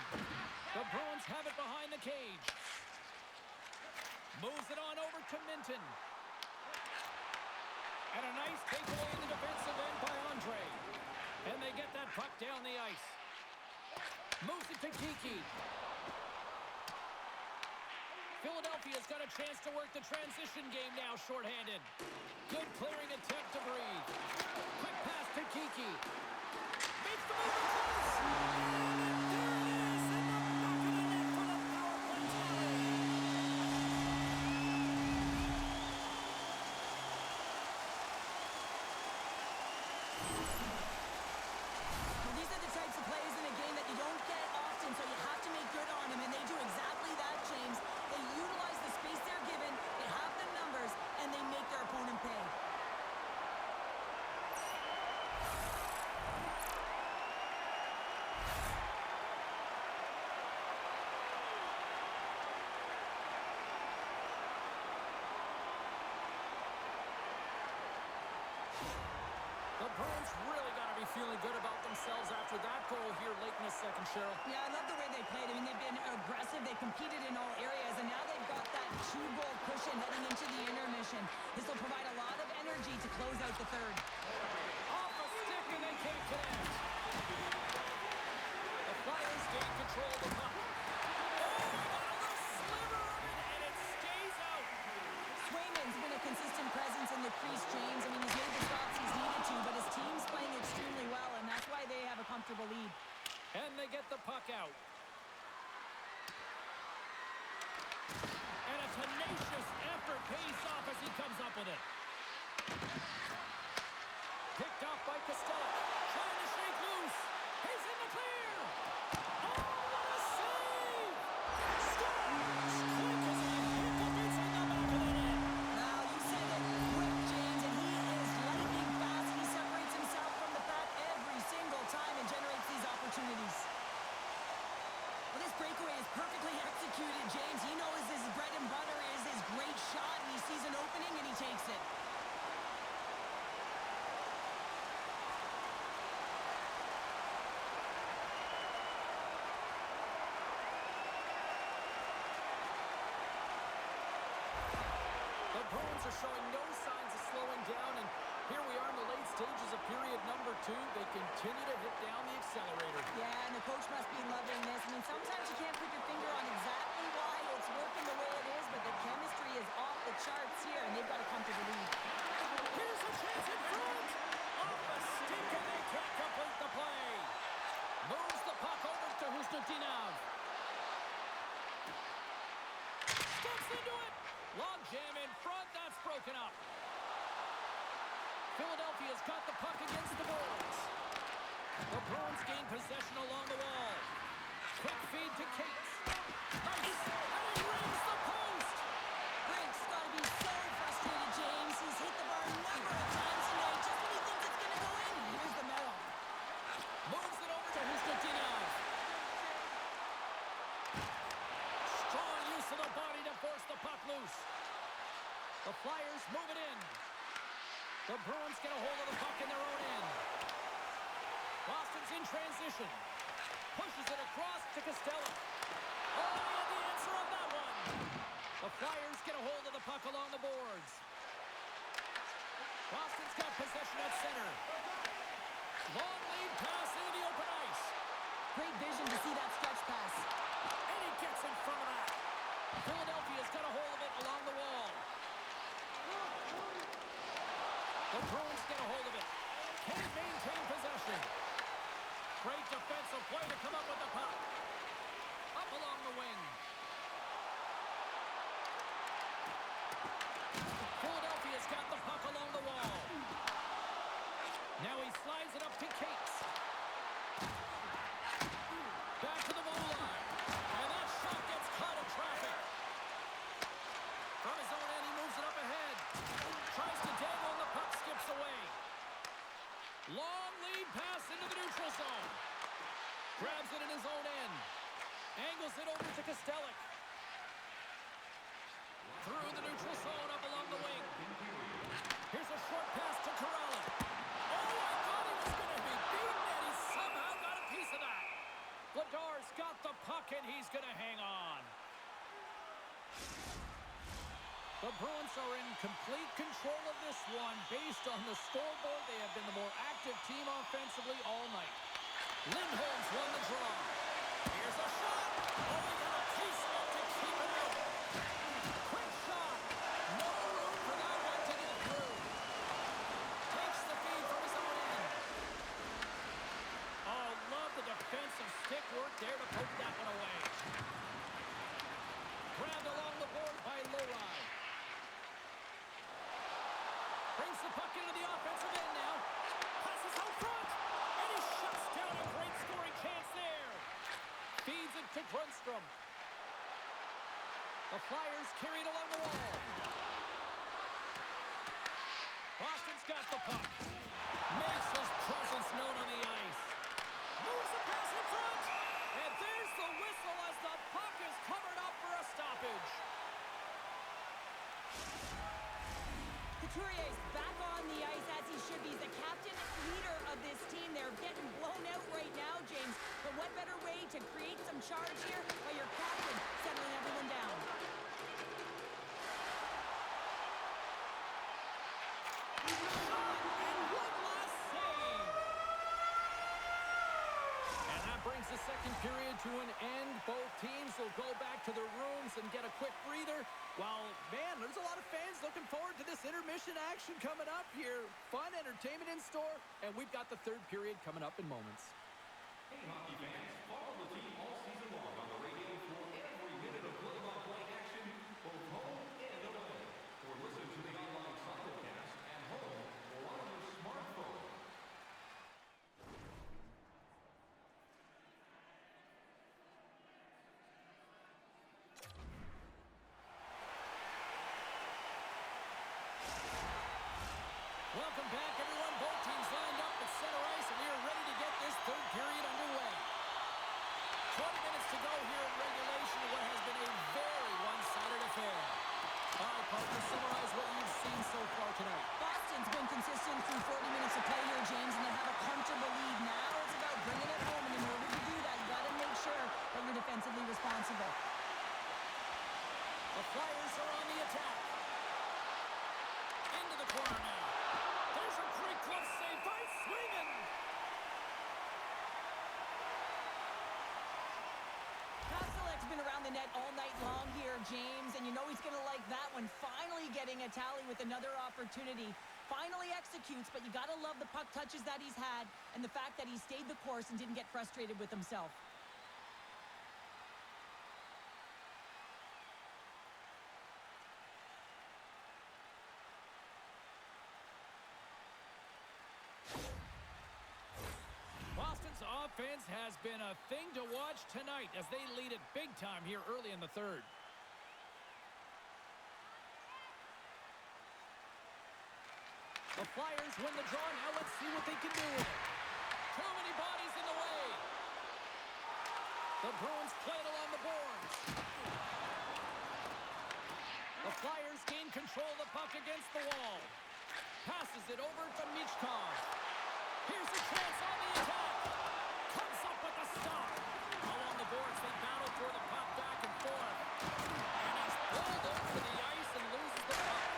The Bruins have it behind the cage. Moves it on over to Minton. And a nice takeaway in the defensive end by Andre. And they get that puck down the ice. Moves it to Kiki. Philadelphia's got a chance to work the transition game now, shorthanded. Good clearing attempt to breathe. Quick pass to Kiki. Makes the move close. And there it is in the back of the net for the power play tie. Well, these are the types of plays in a game that you don't get often, so you have to make good on them, and they do exactly that, James. They utilize the space they're given, they have the numbers, and they make their opponent pay. The Bruins really got to be feeling good about themselves after that goal here late in the second, Cheryl. Yeah, I love the way they played. I mean, they've been aggressive. They competed in all areas, and now they've got that two-goal cushion heading into the intermission. This will provide a lot of energy to close out the third. Off a stick, and they can't connect. The Flyers gain control of the puck. Oh, got a little sliver of it, and it stays out. Swayman's been a consistent presence in the crease, James. I mean, he's made the stops he's needed to, but his team's playing extremely well, and that's why they have a comfortable lead. And they get the puck out. And a tenacious effort pays off as he comes up with it. Picked off by Costello. Trying to shake loose. He's in the clear. Oh, what a save! Scores! Quick as a hiccup. It's in the back of the net. Now, you said it, quick, James, and he is lightning fast. He separates himself from the pack every single time and generates these opportunities. Well, this breakaway is perfectly executed, James. He knows his bread and butter is his great shot, and he sees an opening, and he takes it. The Bruins are showing no signs of slowing down, and here we are in the late stages of period number 2. They continue to hit down the accelerator. Yeah, and the coach must be loving this. I mean, sometimes you can't put your finger on exactly why it's working the way it is, but the chemistry is off the charts here, and they've got to come to the lead. Here's a chance in front. Off a stick, and they can't complete the play. Moves the puck over to Husnutinov. Steps into it. Long jam in front. That's broken up. Philadelphia's got the puck against the boards. The Bruins gain possession along the wall. Quick feed to Cates. Nice. And he rings the post. Brink's got to be so frustrated, James. He's hit the bar a number of times tonight. Just when he thinks it's going to go in, here's the medal. Moves it over to Husnutinov. Strong use of the body to force the puck loose. The Flyers move it in. The Bruins get a hold of the puck in their own end. Boston's in transition. Pushes it across to Costello. Oh, he had the answer on that one. The Flyers get a hold of the puck along the boards. Boston's got possession at center. Long lead pass into the open ice. Great vision to see that stretch pass. And he gets in front of that. Philadelphia's got a hold of it along the wall. The Bruins get a hold of it. Can't maintain possession. Great defensive play to come up with the puck. Up along the wing. Philadelphia's got the puck along the wall. Now he slides it up to Cates. Back to the goal line. And that shot gets caught in traffic. From his own end, he moves it up ahead. Tries to dangle, and the puck skips away. Long lead pass into the neutral zone. Grabs it in his own end. Angles it over to Costello. Through the neutral zone, up along the wing. Here's a short pass to Corrales. Oh, I thought he was going to be beaten, and he somehow got a piece of that. Vladar's got the puck, and he's going to hang on. The Bruins are in complete control of this one. Based on the scoreboard, they have been the more active team offensively all night. Lindholm's won the draw. Here's a shot. Oh, he got a piece of it to keep it out. Moves the puck into the offensive end now. Passes out front. And he shuts down a great scoring chance there. Feeds it to Grundstrom. The Flyers carried along the wall. Boston's got the puck. Makes his presence known on the ice. Moves the pass in front. And there's the whistle as the puck is covered up for a stoppage. Couturier's back on the ice as he should be. He's the captain, leader of this team. They're getting blown out right now, James. But what better way to create some charge here by your captain settling everyone down? And one last save. And that brings the second period to an end. Both teams will go back to their rooms and get a quick breather. While, man, there's a lot of fans looking forward to this intermission action coming up here. Fun entertainment in store, and we've got the third period coming up in moments. Hey, hockey fans, follow the team all season long on the radio for every minute of play-by-play action, both home and away. Or listen to the online simulcast at home or on your smartphone. Welcome back, everyone. Both teams lined up at center ice, and we are ready to get this third period underway. 20 minutes to go here in regulation of what has been a very one-sided affair. All right, partner, summarize what you've seen so far tonight. Boston's been consistent through 40 minutes of play here, James, and they have a comfortable lead. Now it's about bringing it home, and in order to do that, you got to make sure that you're defensively responsible. The Flyers are on the attack. Into the corner now. There's a great glove save by Swingen. Pastelec's been around the net all night long here, James, and you know he's going to like that one. Finally getting a tally with another opportunity. Finally executes, but you got to love the puck touches that he's had and the fact that he stayed the course and didn't get frustrated with himself. Boston's offense has been a thing to watch tonight as they lead it big time here early in the third. The Flyers win the draw. Now let's see what they can do with it. Too many bodies in the way. The Bruins play it along the boards. The Flyers gain control of the puck against the wall. Passes it over to Michkov. Here's a chance on the attack. Comes up with a stop. Along the boards, they battle for the puck back and forth. And he's pulled over the ice and loses the puck.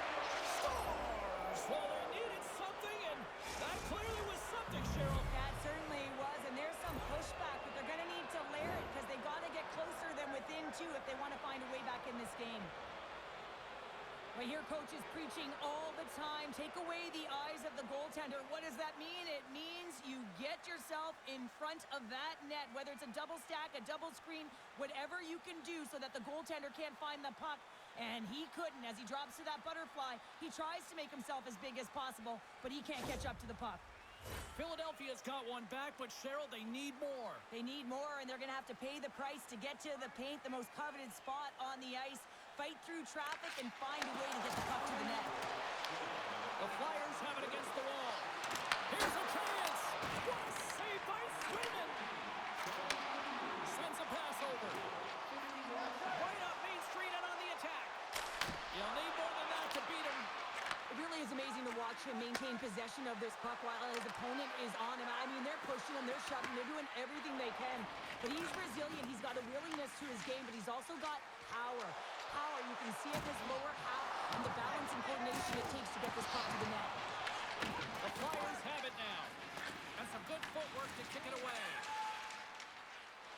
Scores! Well, they needed something, and that clearly was something, Cheryl. That certainly was, and there's some pushback, but they're going to need to layer it because they got to get closer than within two if they want to find a way back in this game. But here, coach is preaching all the time. Take away the eyes of the goaltender. What does that mean? It means you get yourself in front of that net, whether it's a double stack, a double screen, whatever you can do so that the goaltender can't find the puck. And he couldn't. As he drops to that butterfly, he tries to make himself as big as possible, but he can't catch up to the puck. Philadelphia's got one back, but Cheryl, they need more. They need more, and they're going to have to pay the price to get to the paint, the most coveted spot on the ice. Fight through traffic and find a way to get the puck to the net. The Flyers have it against the wall. Here's a chance. What a save by Swingen. Sends a pass over. Right up Main Street and on the attack. You'll need more than that to beat him. It really is amazing to watch him maintain possession of this puck while his opponent is on him. I mean, they're pushing him, they're shoving, they're doing everything they can. But he's resilient. He's got a willingness to his game, but he's also got power. You can see at his lower half and the balance and coordination it takes to get this puck to the net. The Flyers have it now. And some good footwork to kick it away.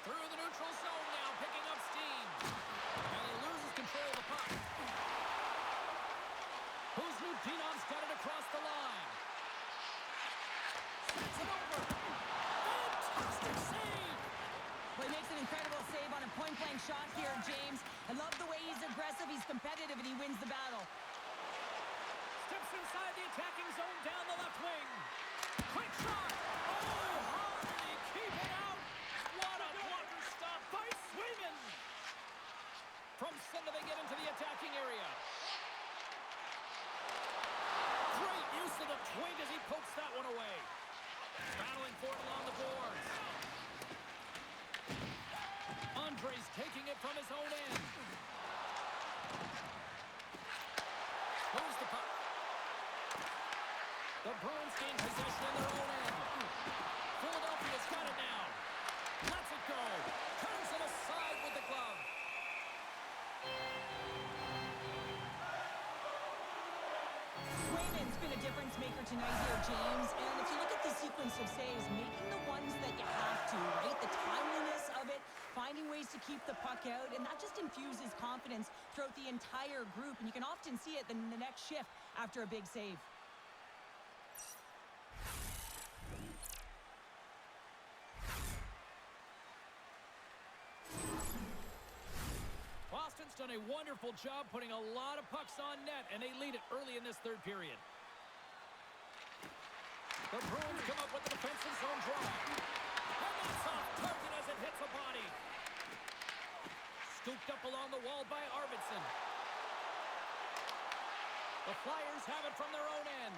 Through the neutral zone now, picking up steam. And he loses control of the puck. Kuzmutinov's got it across the line. Sets it over. Fantastic save. Well, he makes an incredible save on a point-blank shot here, James. I love the way he's aggressive, he's competitive, and he wins the battle. Steps inside the attacking zone. Twink as he pokes that one away. Battling for it along the boards. Andre's taking it from his own end. Moves the puck. The Bruins gain possession in their own end. Philadelphia's got it now. Lets it go. Turns it aside with the glove. Swayman's been a difference maker tonight here, James. And if you look at the sequence of saves, making the ones that you have to, right? The timeliness of it, finding ways to keep the puck out, and that just infuses confidence throughout the entire group. And you can often see it in the next shift after a big save. Boston's done a wonderful job putting a lot of pucks on net, and they lead it early in this third period. The Bruins come up with the defensive zone draw. And that's off target as it hits a body. Scooped up along the wall by Arvidsson. The Flyers have it from their own end.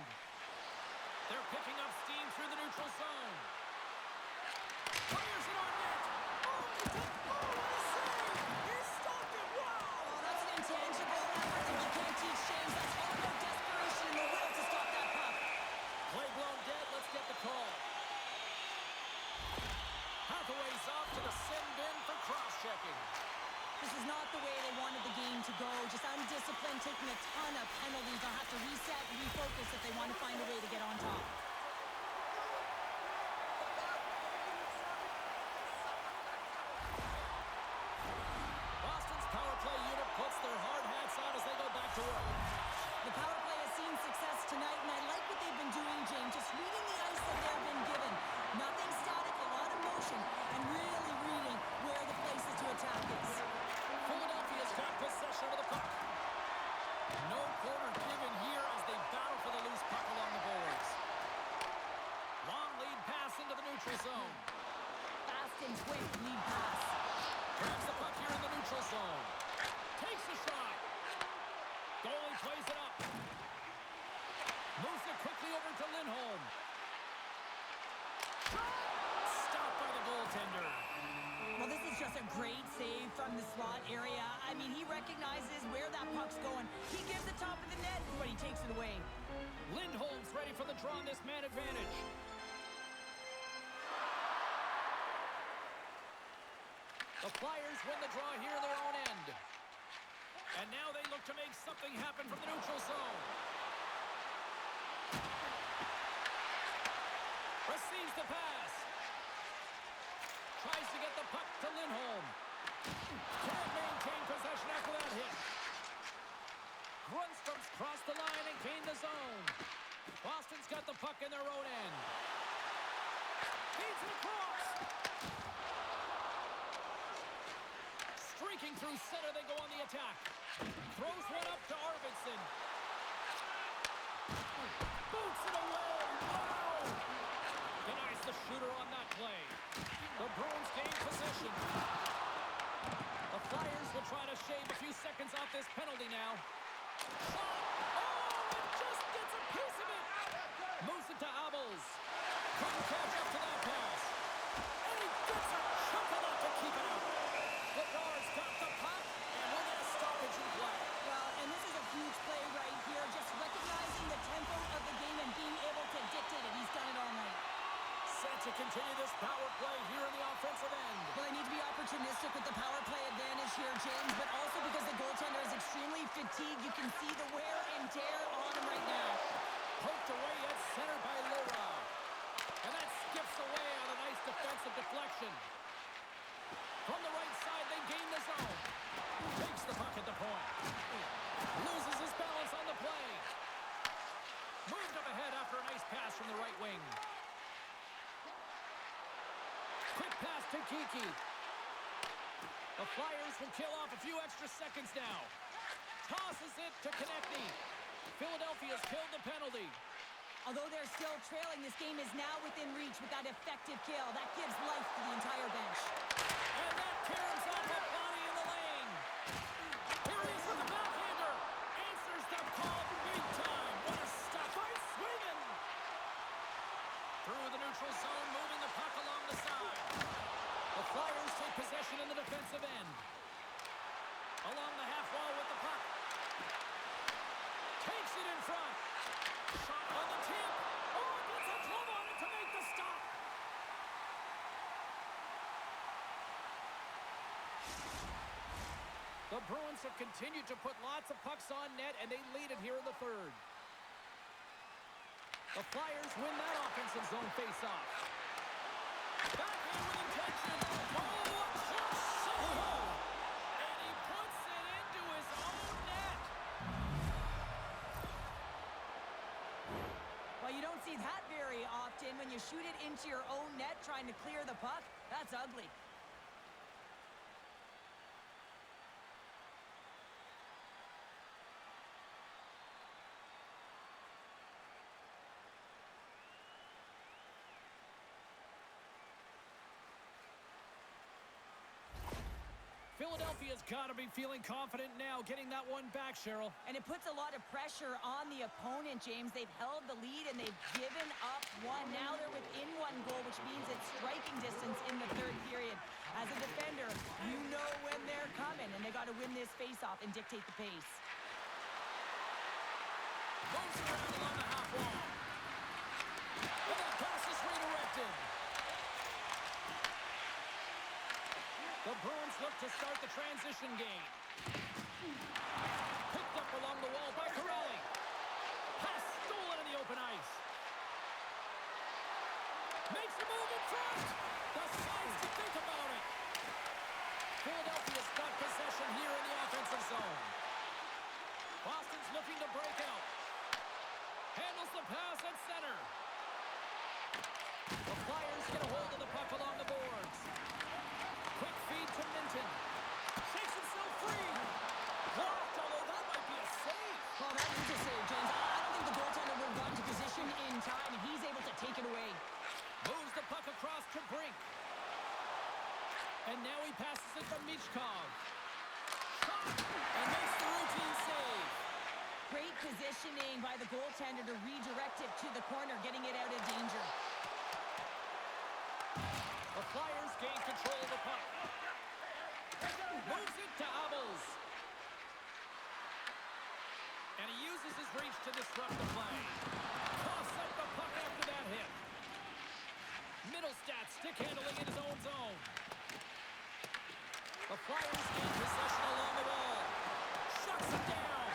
They're picking up steam through the neutral zone. Fires it on net. Oh, he did. Oh, what a save! He stopped it. Wow! Oh, that's an intangible effort that you can't teach, James. That's all about desperation and the will to stop that puck. Play blown dead. Let's get the call. Hathaway's off to the sin bin for cross-checking. This is not the way they wanted the game to go. Just undisciplined, taking a ton of penalties. They'll have to reset and refocus if they want to find a way to get on top. Boston's power play unit puts their hard hats on as they go back to work. The power play has seen success tonight, and I like what they've been doing, James. Just reading the ice that they've been given. Nothing static, a lot of motion, and really reading where the places to attack is. Philadelphia's got possession of the puck. No quarter given here as they battle for the loose puck along the boards. Long lead pass into the neutral zone. Fast and quick lead pass. Grabs the puck here in the neutral zone. Takes a shot. Goalie plays it up. Moves it quickly over to Lindholm. Stopped by the goaltender. Well, this is just a great save from the slot area. I mean, he recognizes where that puck's going. He gives the top of the net, but he takes it away. Lindholm's ready for the draw on this man advantage. The Flyers win the draw here in their own end. And now they look to make something happen from the neutral zone. Receives the pass. Tries to get the puck to Lindholm. Can't maintain possession after that hit. Grundstrom's crossed the line and gained the zone. Boston's got the puck in their own end. Feeds it across. Streaking through center, they go on the attack. Throws one up to Arvidsson. Boots it away. Wow! Denies the shooter on that play. The Bruins gain possession. The Flyers will try to shave a few seconds off this penalty now. Shot! Oh, it just gets a piece of it! Moves it to Abels. Couldn't catch up to that pass. And he gets a chunk of it to keep it out. The Guards got the puck, and we'll get a stoppage in play. Well, and this is a huge play right here. Just recognizing the tempo of the game and being able to dictate it. He's done it all night. Set to continue this power play here in the offensive end. Well, they need to be opportunistic with the power play advantage here, James, but also because the goaltender is extremely fatigued. You can see the wear and tear on him right now. Poked away at center by Lora. And that skips away on a nice defensive deflection. From the right side, they gain the zone. Takes the puck at the point. Loses his balance on the play. Moved up ahead after a nice pass from the right wing. Quick pass to Kiki. The Flyers will kill off a few extra seconds now. Tosses it to Konechny. Philadelphia's killed the penalty. Although they're still trailing, this game is now within reach with that effective kill. That gives life to the entire bench. And that tears off a body in the lane. Here he is with the backhander. Answers the call big time. What a stop by Swayman. The Bruins have continued to put lots of pucks on net, and they lead it here in the third. The Flyers win that offensive zone face-off. Backhand with intention. Oh, just so! And he puts it into his own net. Well, you don't see that very often when you shoot it into your own net trying to clear the puck. That's ugly. Philadelphia's got to be feeling confident now, getting that one back, Cheryl. And it puts a lot of pressure on the opponent, James. They've held the lead, and they've given up one. Now they're within one goal, which means it's striking distance in the third period. As a defender, you know when they're coming, and they got to win this face-off and dictate the pace. Moves around along the half wall. And that pass is redirected. The Bruins look to start the transition game. Picked up along the wall by Corelli. Pass stolen in the open ice. Makes a move in front. Decides to think about it. Philadelphia's got possession here in the offensive zone. Boston's looking to break out. Handles the pass at center. The Flyers get a hold of the puck along the boards. Quick feed to Minton. Shakes himself free. Blocked, although that might be a save. Well, that is a save, James. I don't think the goaltender would have gotten to position in time, and he's able to take it away. Moves the puck across to Brink. And now he passes it to Michkov. Shot! And makes the routine save. Great positioning by the goaltender to redirect it to the corner, getting it out of danger. The Flyers gain control of the puck. Moves it to Abels. And he uses his reach to disrupt the play. Toss up the puck after that hit. Middlestat stick handling in his own zone. The Flyers gain possession along the wall. Shuts it down.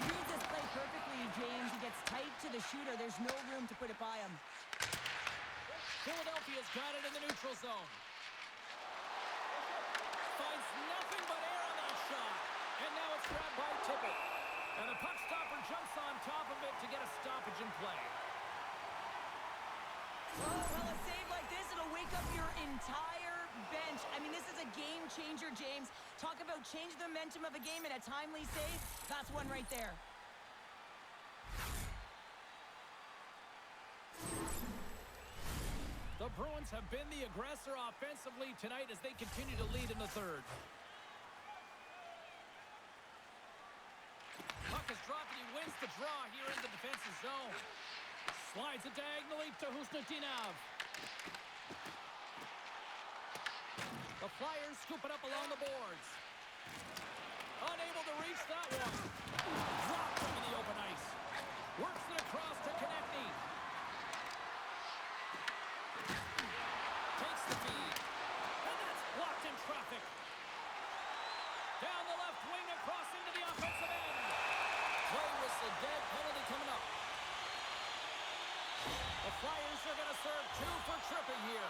Reads this play perfectly, James. He gets tight to the shooter. There's no room to put it by him. Philadelphia's got it in the neutral zone. Finds nothing but air on that shot. And now it's grabbed by Tippett. And the puck stopper jumps on top of it to get a stoppage in play. Oh, well, a save like this, it'll wake up your entire bench. I mean, this is a game changer, James. Talk about change the momentum of a game and a timely save. That's one right there. The Bruins have been the aggressor offensively tonight as they continue to lead in the third. Puck is dropped and he wins the draw here in the defensive zone. Slides it diagonally to Husnutinov. The Flyers scoop it up along the boards. Unable to reach that one. Dropped into the open ice. Works it across to Konechny. Takes the feed. And that's blocked in traffic. Down the left wing across into the offensive end. Play whistle dead. Penalty coming up. The Flyers are going to serve 2 for tripping here.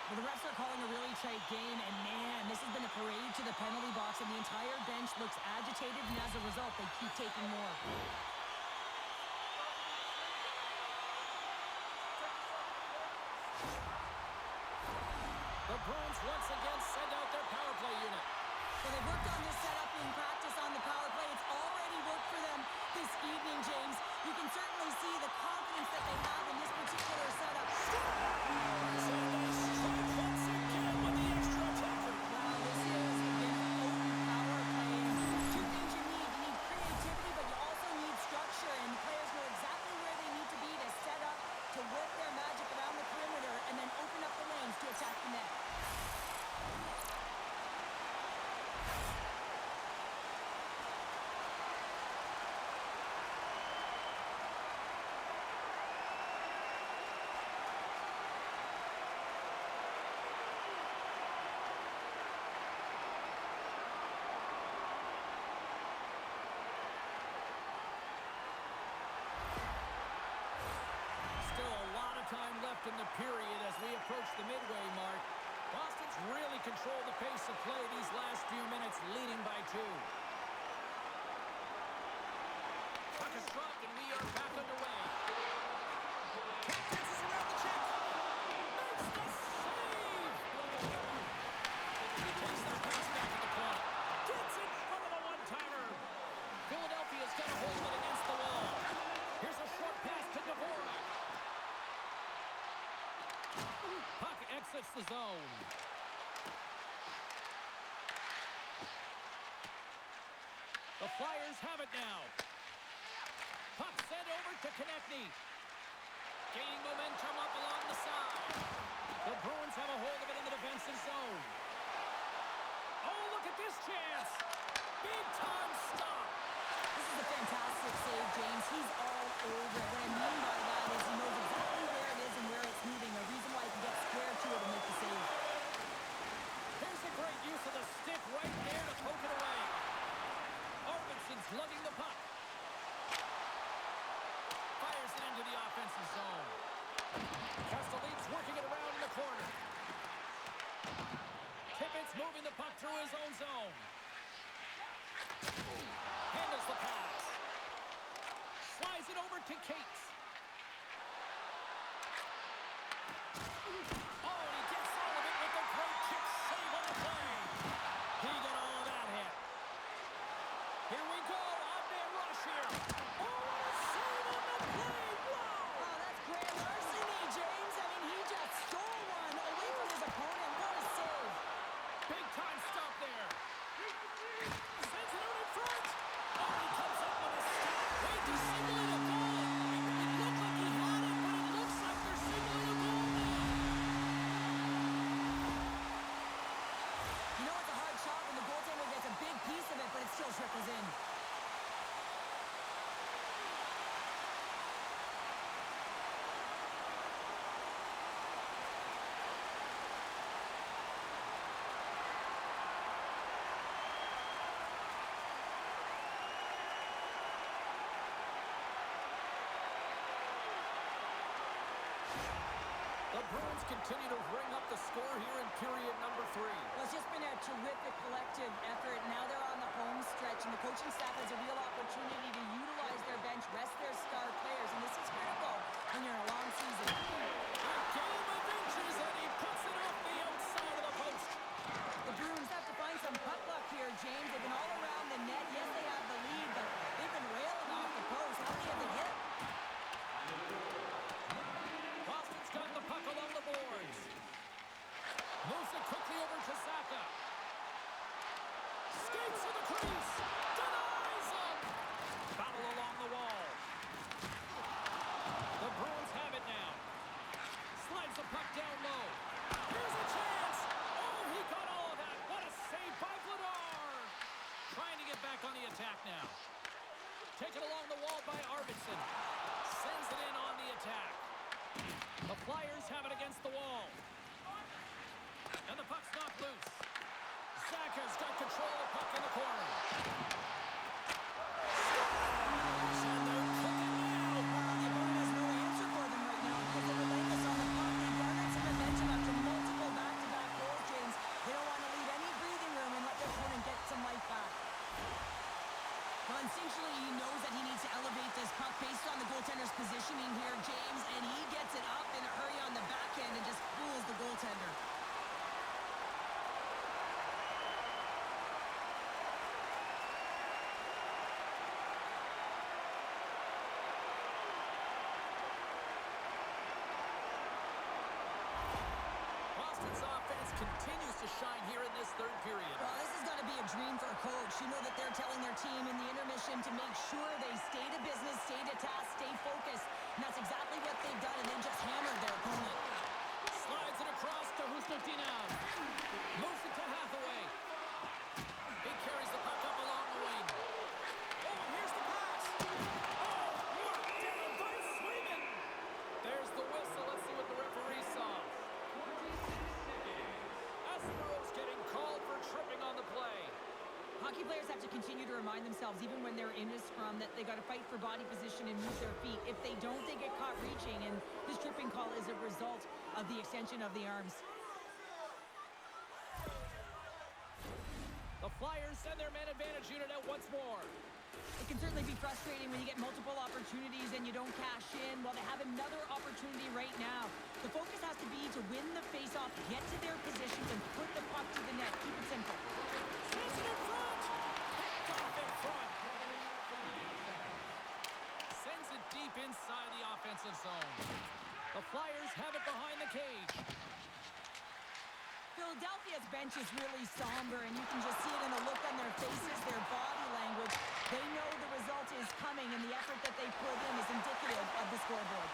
Well, the refs are calling a really tight game, and man, this has been a parade to the penalty box, and the entire bench looks agitated, and as a result, they keep taking more. The Bruins once again send out their power play unit. Well, they've worked on this setup in practice on the power play. It's already worked for them this evening, James. You can certainly see the confidence that they have in this particular setup. Once again with the extra attacker. Wow, this is an open power play. Two things you need. You need creativity, but you also need structure, and the players know exactly where they need to be to set up, to work their magic around the perimeter, and then open up the lanes to attack the net. period as we approach the midway mark. Boston's really controlled the pace of play these last few minutes, leading by 2. Puck is dropped, and we are back underway. Kent dances around the check. Makes the save! He takes that pass back to the corner. Gets in front of the one-timer. Philadelphia's got a hold of it against the wall. Here's a short pass to Dvorak. Puck exits the zone. The Flyers have it now. Puck sent over to Konechny. Gaining momentum up along the side. The Bruins have a hold of it in the defensive zone. Oh, look at this chance. Big time stop. This is a fantastic save, James. He's all over it. What I mean by that is he knows exactly where it is and where it's moving. A reason why he can get square to it and make the save. Here's a great use of the stick right there to poke it away. Arvidsson's lugging the puck. Fires it into the offensive zone. Castelline's working it around in the corner. Tippett's moving the puck through his own zone. Handles the pass. Slides it over to Cates. Oh, and he gets all of it with a great kick save on the play. He got all of that hit. Here we go. Odd-man rush here. Oh, what a save on the play. Wow. Oh, that's grand larceny, James. I mean, he just stole one away from his opponent. What a save. Big time stop there. Sends it out in front. Oh, he comes up with a stop. Wait, they're signaling a goal. It looked like he had it, but it looks like they're signaling a goal now. You know it's a hard shot when the goaltender gets a big piece of it, but it still trickles in. The Bruins continue to ring up the score here in period number 3. Well, it's just been a terrific collective effort. Now they're on the home stretch, and the coaching staff has a real opportunity to utilize their bench, rest their star players, and this is critical when you're in a long season. A game of inches, and he puts it off the outside of the post. The Bruins have to find some puck luck here, James. They've been all around the net. Yes, they have the lead, but they've been railing off the post. How many have they hit? Boston's got the puck along the boards. Moves it quickly over to Saka. Skates to the crease. Denies him. Battle along the wall. The Bruins have it now. Slides the puck down low. Here's a chance. Oh, he got all of that. What a save by Vladar. Trying to get back on the attack now. Taken along the wall by Arvidsson. Sends it in on the attack. The Flyers have it against the wall. And the puck's knocked loose. Saka's got control of the puck in the corner. And they're cooking now. The opponent has no answer for them right now because they're relentless on the puck. They garnered some momentum after multiple back-to-back goals, James. They don't want to leave any breathing room and let their opponent get some life back. Well, instinctually, he knows that he needs to elevate this puck based on the goaltender's positioning here, James, and he gets it up in a hurry on the backhand and just fools the goaltender. Boston's offense continues to shine here in this third period. Well, this has got to be a dream for a coach. You know that they're telling their team in the intermission to make sure they stay to business, stay to task, stay focused. And that's exactly what they've done, and they just hammered their opponent. Slides it across to Husnutinov. Moves it to Hathaway. He carries the puck up along the wing. Oh, and here's the pass. Oh, knocked down by Swayman. There's the whistle. Let's see what the referee saw. Aspero's getting called for tripping on the play. Hockey players have to continue to remind themselves, even when they're in a scrum, that they got to fight for body position and move their feet. If they don't, they get caught reaching, and this tripping call is a result of the extension of the arms. The Flyers send their man advantage unit out once more. It can certainly be frustrating when you get multiple opportunities and you don't cash in. Well, they have another opportunity right now. The focus has to be to win the faceoff, get to their positions, and put the puck to the net. Keep it simple. Sends it in front. Picked off in front. Sends it deep inside the offensive zone. The Flyers have it behind the cage. Philadelphia's bench is really somber, and you can just see it in the look on their faces, their body language. They know the result is coming, and the effort that they put in is indicative of the scoreboard.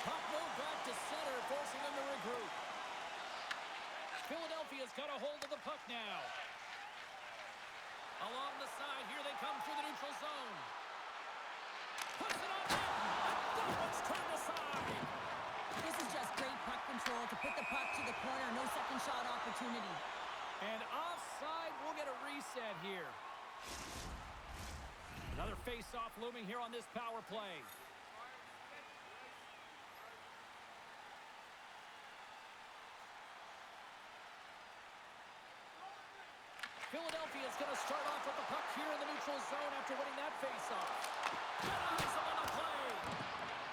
Puck moved back to center, forcing them to regroup. Philadelphia's got a hold of the puck now. Along the side, here they come through the neutral zone. Puts it on net, and that one's turned aside. This is just great puck control to put the puck to the corner. No second shot opportunity. And offside, we'll get a reset here. Another face-off looming here on this power play. Philadelphia's going to start off with the puck here in the neutral zone after winning that face-off. Denies him on the play.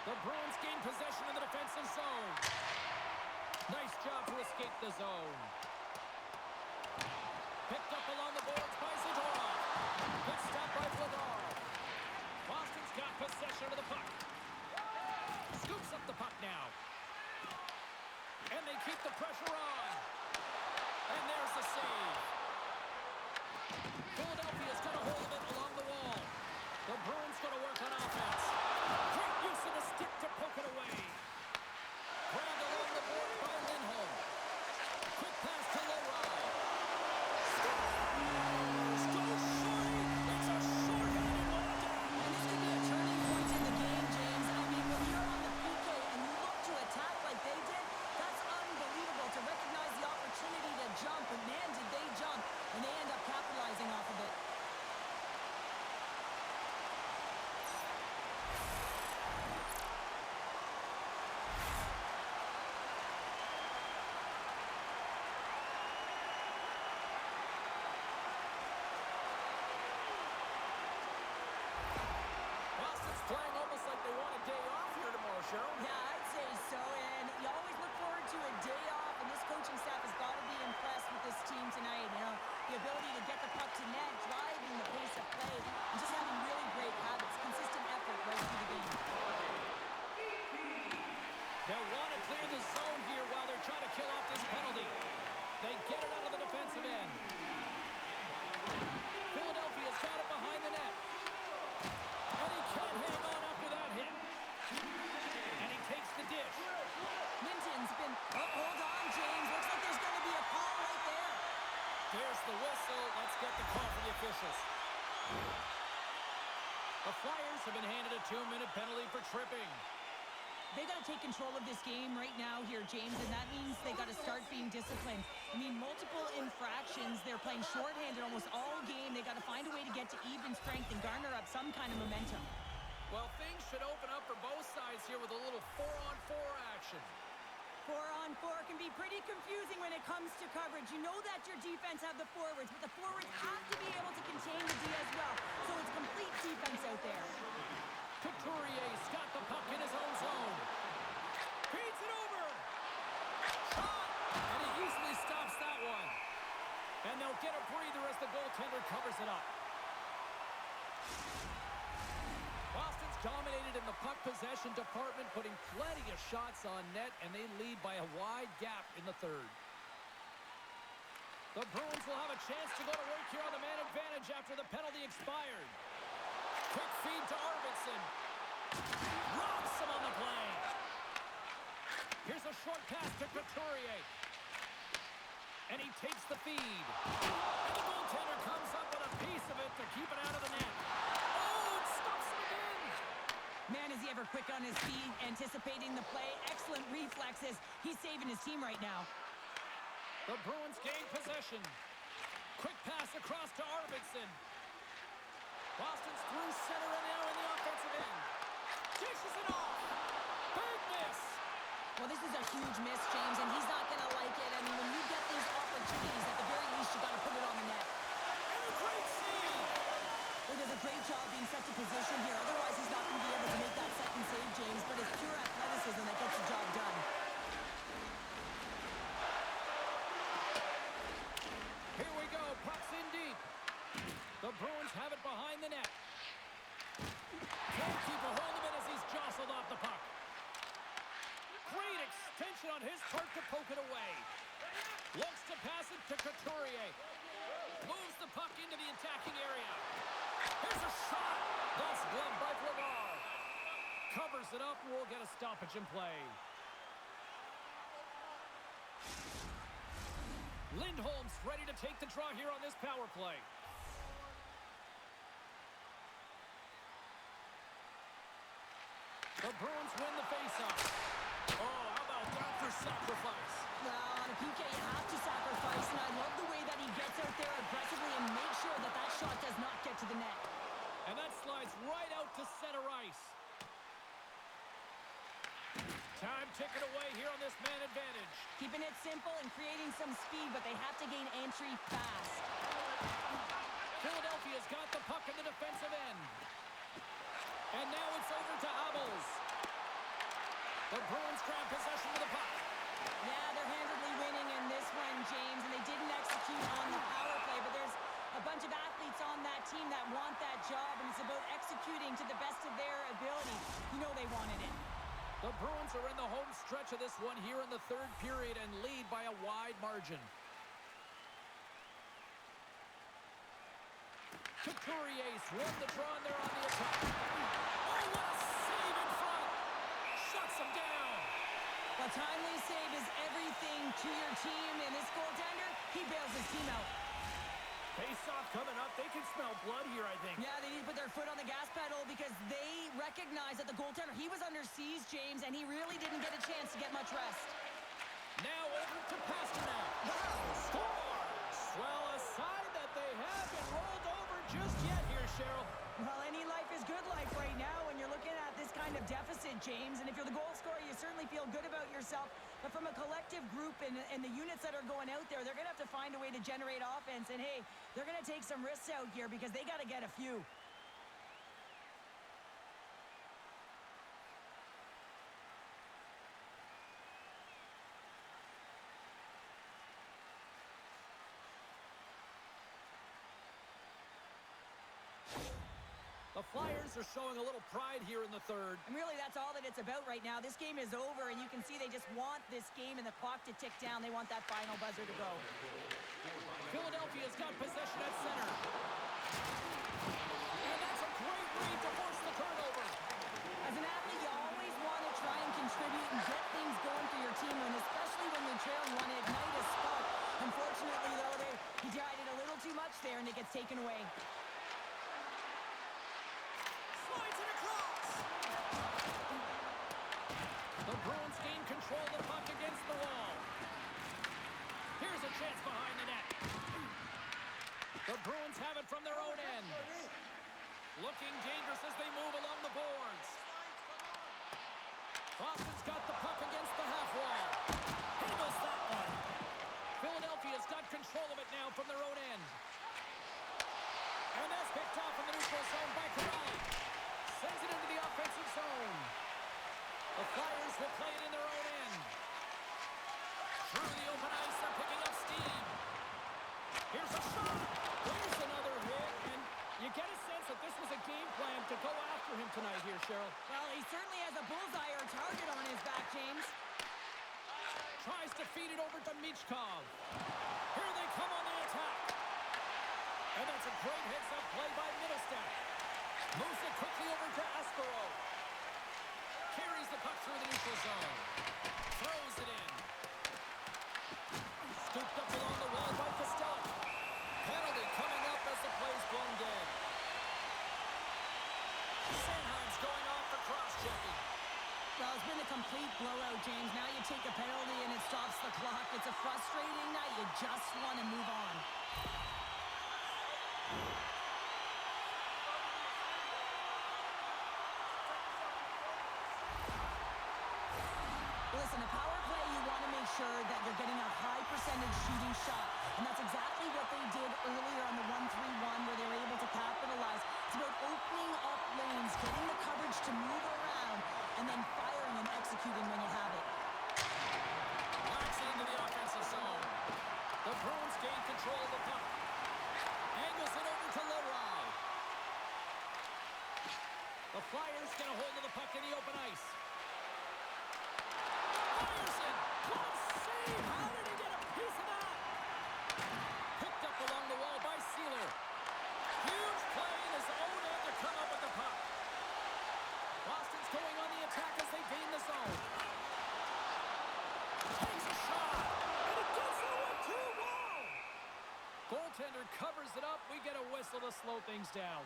The Bruins gain possession in the defensive zone. Nice job to escape the zone. Picked up along the boards by Zadorov. Good stop by Vladar. Boston's got possession of the puck. Scoops up the puck now. And they keep the pressure on. And there's the save. Philadelphia's got a hold of it along the wall. The Bruins going to work on offense. Great use of the stick to poke it away. Grabbed along the board by Lindholm. Quick pass to Lowry. Scores! Goes short! It's a short-handed one down. And this could be a turning point in the game, James. I mean, when you're on the PK and you look to attack like they did, that's unbelievable to recognize the opportunity to jump. And man, did they jump. And they end up capitalizing off of it. Boston's playing almost like they want a day off here tomorrow, Cheryl. Yeah, I'd say so. And you always look forward to a day off. And this coaching staff has got to be impressed with this team tonight. You know, the ability to get the puck to net, driving the pace of play, and just having really great habits, consistent effort right through the game. They'll want to clear the zone here while they're trying to kill off this penalty. They get it out of the defensive end. Philadelphia's got it behind the net. And he can't hang on after that hit. And he takes the dish. Minton's been... Oh, hold on, James. Looks like there's going to be a call right there. There's the whistle. Let's get the call for the officials. The Flyers have been handed a 2-minute penalty for tripping. They got to take control of this game right now here, James, and that means they got to start being disciplined. I mean, multiple infractions. They're playing shorthanded almost all game. They got to find a way to get to even strength and garner up some kind of momentum. Well, things should open up for both sides here with a little 4-on-4 action. 4-on-4 can be pretty confusing when it comes to coverage. You know that your defense have the forwards, but the forwards have to be able to contain the D as well. So it's complete defense out there. Couturier's got the puck in his own zone. Feeds it over. Shot! And he easily stops that one. And they'll get a breather as the goaltender covers it up. Boston's dominated in the puck possession department, putting plenty of shots on net, and they lead by a wide gap in the third. The Bruins will have a chance to go to work here on the man advantage after the penalty expired. Quick feed to Arvidsson. Robs him on the play. Here's a short pass to Couturier. And he takes the feed. And the goaltender comes up with a piece of it to keep it out of the net. Oh, it stops it again. Man, is he ever quick on his feet, anticipating the play. Excellent reflexes. He's saving his team right now. The Bruins gain possession. Quick pass across to Arvidsson. Boston's through center and now in the offensive end. Dishes it off. Big miss. Well, this is a huge miss, James. whistled off the puck. Great extension on his part to poke it away. Looks to pass it to Couturier. Moves the puck into the attacking area. Here's a shot. That's gloved by Flavar. Covers it up. We'll get a stoppage in play. Lindholm's ready to take the draw here on this power play. The Bruins win the faceoff. Oh, how about that for sacrifice? Well, on a PK, you have to sacrifice, and I love the way that he gets out there aggressively and makes sure that that shot does not get to the net. And that slides right out to center ice. Time ticking away here on this man advantage. Keeping it simple and creating some speed, but they have to gain entry fast. Philadelphia's got the puck in the defensive end. And now it's over to Abels. The Bruins grab possession of the puck. Yeah, they're handily winning in this one, James, and they didn't execute on the power play, but there's a bunch of athletes on that team that want that job, and it's about executing to the best of their ability. You know they wanted it. The Bruins are in the home stretch of this one here in the third period and lead by a wide margin. Couturier's won the draw and they're on the attack. Oh, what a save in front! Shuts him down! A timely save is everything to your team, and this goaltender, he bails his team out. Face-off coming up. They can smell blood here, I think. Yeah, they need to put their foot on the gas pedal because they recognize that the goaltender, he was under siege, James, and he really didn't get a chance to get much rest. Now over to Pasternak. Scores! Well, a sign that they haven't rolled over just yet here, Cheryl. Well, any life is good life right now when you're looking at this kind of deficit, James. And if you're the goal scorer, you certainly feel good about yourself. But from a collective group and the units that are going out there, they're going to have to find a way to generate offense. And, hey, they're going to take some risks out here because they got to get a few. The Flyers are showing a little pride here in the third. And really, that's all that it's about right now. This game is over, and you can see they just want this game and the clock to tick down. They want that final buzzer to go. Philadelphia's got possession at center. And that's a great read to force the turnover. As an athlete, you always want to try and contribute and get things going for your team, and especially when you're trailing, you want to ignite a spark. Unfortunately, though, he tried it a little too much there, and it gets taken away. Slides it across. The Bruins gain control of the puck against the wall. Here's a chance behind the net. The Bruins have it from their own end. Looking dangerous as they move along the boards. Boston's got the puck against the half wall. Handles that one. Philadelphia's got control of it now from their own end. And that's picked off in the neutral zone by Corrali. Sends it into the offensive zone. The Flyers will play it in their own end. Through the open ice, they're picking up steam. Here's a shot. There's another hit. And you get a sense that this was a game plan to go after him tonight here, Cheryl. Well, he certainly has a bullseye or a target on his back, James. Tries to feed it over to Michkov. Here they come on the attack. And that's a great heads-up play by Middlestat. Moves it quickly over to Aspero. Carries the puck through the neutral zone. Throws it in. Scooped up along the wall by Costello. Penalty coming up as the play's blown dead. Sanheim's going off for cross-checking. Well, it's been a complete blowout, James. Now you take a penalty and it stops the clock. It's a frustrating night. You just want to move on. Listen, a power play, you want to make sure that you're getting a high percentage shooting shot. And that's exactly what they did earlier on the 1-3-1 where they were able to capitalize. It's about opening up lanes, getting the coverage to move around, and then firing and executing when you have it. Knocks it into the offensive zone. The Bruins gain control of the puck. Angles it over to Leroy. The The Flyers get a hold of the puck in the open ice. Fires it. Good save. How did he get a piece of that? Picked up along the wall by Sealer. Huge play in his own end to come up with the puck. Boston's going on the attack as they gain the zone. Takes a shot. And it gets the 1-2. Wow! Goaltender covers it up. We get a whistle to slow things down.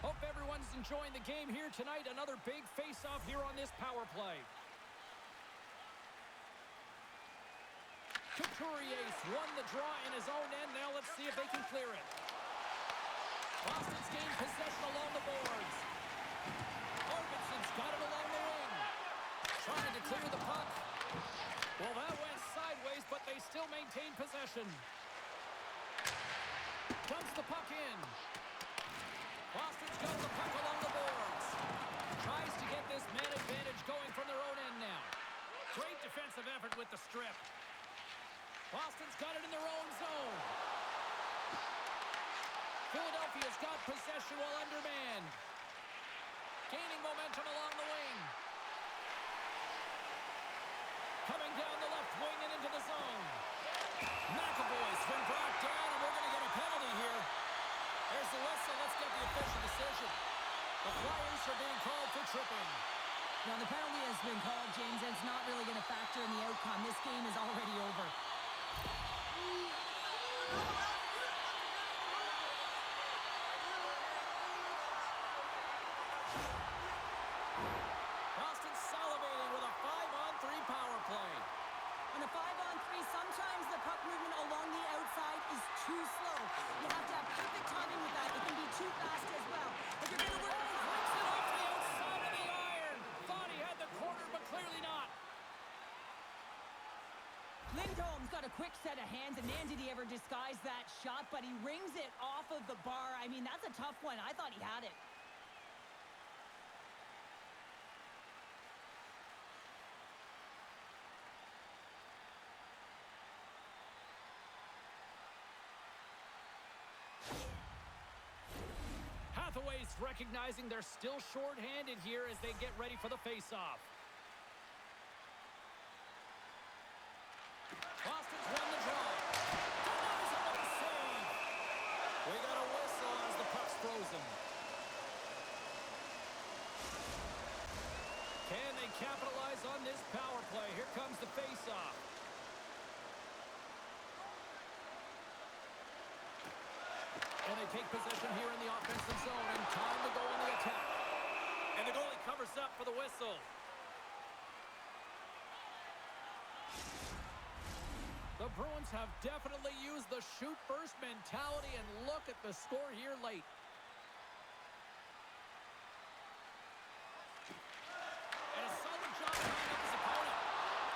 Hope everyone's enjoying the game here tonight. Another big face-off here on this power play. Couturier won the draw in his own end. Now let's see if they can clear it. Boston's gained possession along the boards. Arvidsson's got it along the wing. Trying to clear the puck. Well, that went sideways, but they still maintain possession. Dumps the puck in. Boston's got the puck along the boards. Tries to get this man advantage going from their own end now. Great defensive effort with the strip. Boston's got it in their own zone. Philadelphia's got possession while undermanned. Gaining momentum along the wing. Coming down the left wing and into the zone. McAvoy's been brought down, and we're going to get a penalty here. There's the whistle. Let's get the official decision. The Flyers are being called for tripping. Now, the penalty has been called, James, and it's not really going to factor in the outcome. This game is already over. Boston salivating with a 5-on-3 power play. On a 5-on-3, sometimes the puck movement along the outside is too slow. You have to have perfect timing with that. It can be too fast as well. If you're going to work with Brings it off the outside of the iron. Thought he had the corner, but clearly not. Lindholm's got a quick set of hands, and man, did he ever disguise that shot, but he rings it off of the bar. I mean, that's a tough one. I thought he had it. Hathaway's recognizing they're still short-handed here as they get ready for the face-off. Boston's won the draw. Denies him with a save. We got a whistle as the puck's frozen. Can they capitalize on this power play? Here comes the face-off. And they take possession here in the offensive zone, and time to go on the attack. And the goalie covers up for the whistle. The Bruins have definitely used the shoot-first mentality, and look at the score here late. And a solid job tying up his opponent.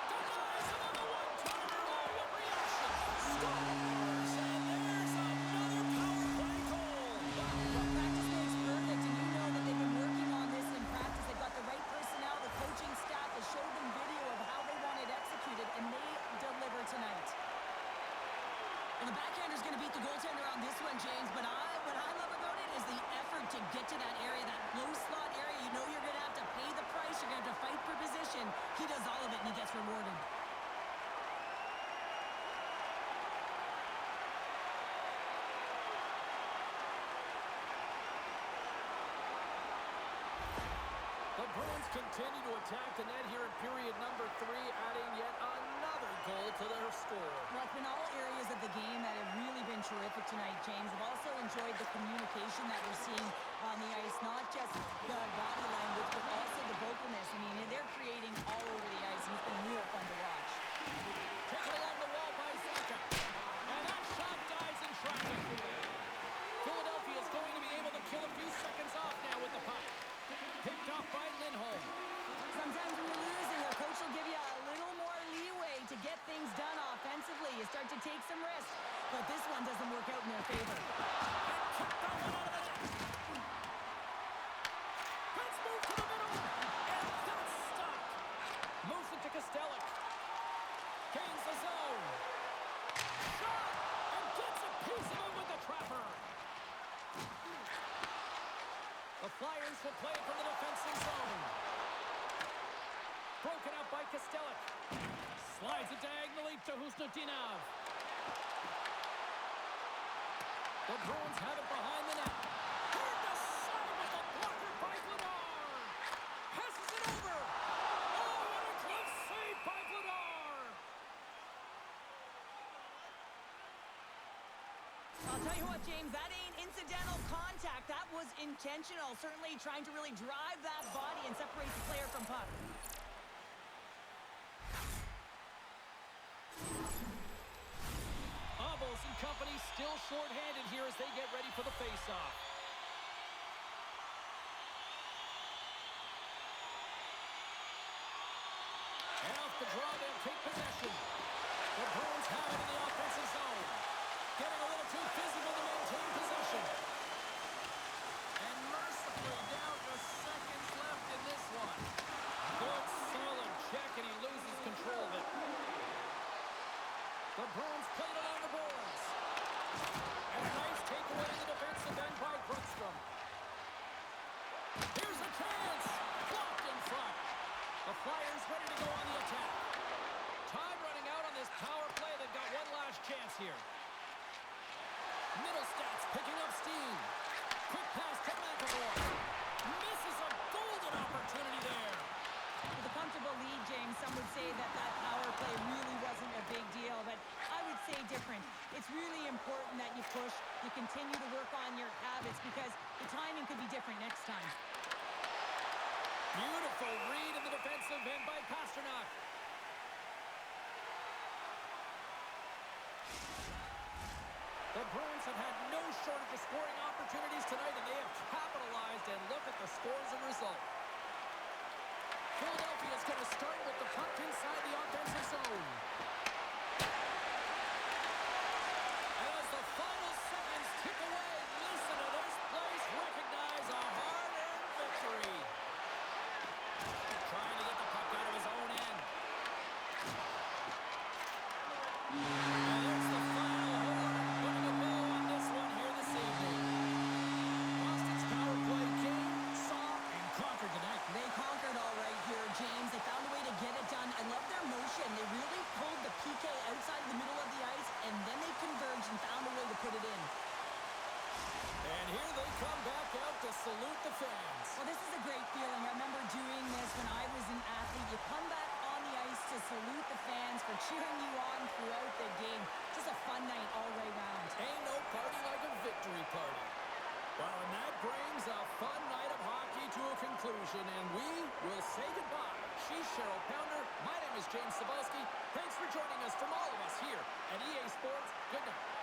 Denies him on the one-timer. Oh, what reaction! Scores! And there's another power play goal. Well, practice makes perfect, and you know that they've been working on this in practice. They've got the right personnel. The coaching staff has showed them video of how they want it executed, and they deliver tonight. Well, the backhander's going to beat the goaltender on this one, James, but what I love about it is the effort to get to that area, that low slot area. You know you're going to have to pay the price. You're going to have to fight for position. He does all of it, and he gets rewarded. The Bruins continue to attack the net here in period number 3, adding yet another goal to their score. Well, it's been all areas of the game that have really been terrific tonight, James. I've also enjoyed the communication that we're seeing on the ice, not just the body language, but also the vocalness. I mean, they're creating all over the ice, and it's been real fun to watch. Taken along the wall by Zaka. And that shot dives in traffic. Philadelphia is going to be able to kill a few seconds off now with the puck. Picked off by Lindholm. Sometimes when you're losing, a coach will give you a little more leeway to get things done offensively. You start to take some risks, but this one doesn't work out in their favor. And kicked that one out of the net. Let's move to the middle. And that's stopped. Moves it to Kostelic. Gains the zone. Shot. And gets a piece of it with the trapper. Flyers will play it from the defensive zone. Broken up by Kostelic. Slides it diagonally to Husnutinov. The Bruins have it behind the net. Turned aside with a blocker by Vladar. Passes it over. Oh, what a close save by Vladar. I'll tell you what, James, that ain't incidental contact. That was intentional. Certainly trying to really drive that body and separate the player from puck. Abels and company still short-handed here as they get ready for the face-off. And off the draw, they'll take possession. The Bruins have it in the offensive zone. Getting a little too physical to maintain possession. And mercifully down to seconds left in this one. Good, solid check, and he loses control of it. The Bruins played it on the boards. And a nice takeaway in the defensive end by Brunstrom. Here's a chance. Blocked in front. The Flyers ready to go on the attack. Time running out on this power play. They've got one last chance here. Middlestats picking up steam. Quick pass to McAvoy. Misses a golden opportunity there. With a comfortable lead, James, some would say that that power play really wasn't a big deal, but I would say different. It's really important that you push, you continue to work on your habits because the timing could be different next time. Beautiful read in the defensive end by Pasternak. The Bruins have had no shortage of scoring opportunities tonight, and they have capitalized, and look at the scores and result. Philadelphia is going to start with the puck inside the offensive zone. As the final seconds tick away, listen to this place recognize a hard-earned victory. Trying to get the puck out of his own end. And there's the final horn, putting a bow on this one here this evening. Boston's power play came, saw, and conquered tonight. They conquered all right here, James. They found a way to get it done. I love their motion. They really pulled the PK outside the middle of the ice, and then they converged and found a way to put it in. And here they come back out to salute the fans. Well, this is a great feeling. I remember doing this when I was an athlete. You come back on the ice to salute the fans for cheering you on throughout the game. Just a fun night all the way round. Ain't no party like a victory party. Well, and that brings a fun night of hockey to a conclusion, and we will say goodbye. She's Cheryl Pounder. My name is James Cebulski. Thanks for joining us from all of us here at EA Sports. Good night.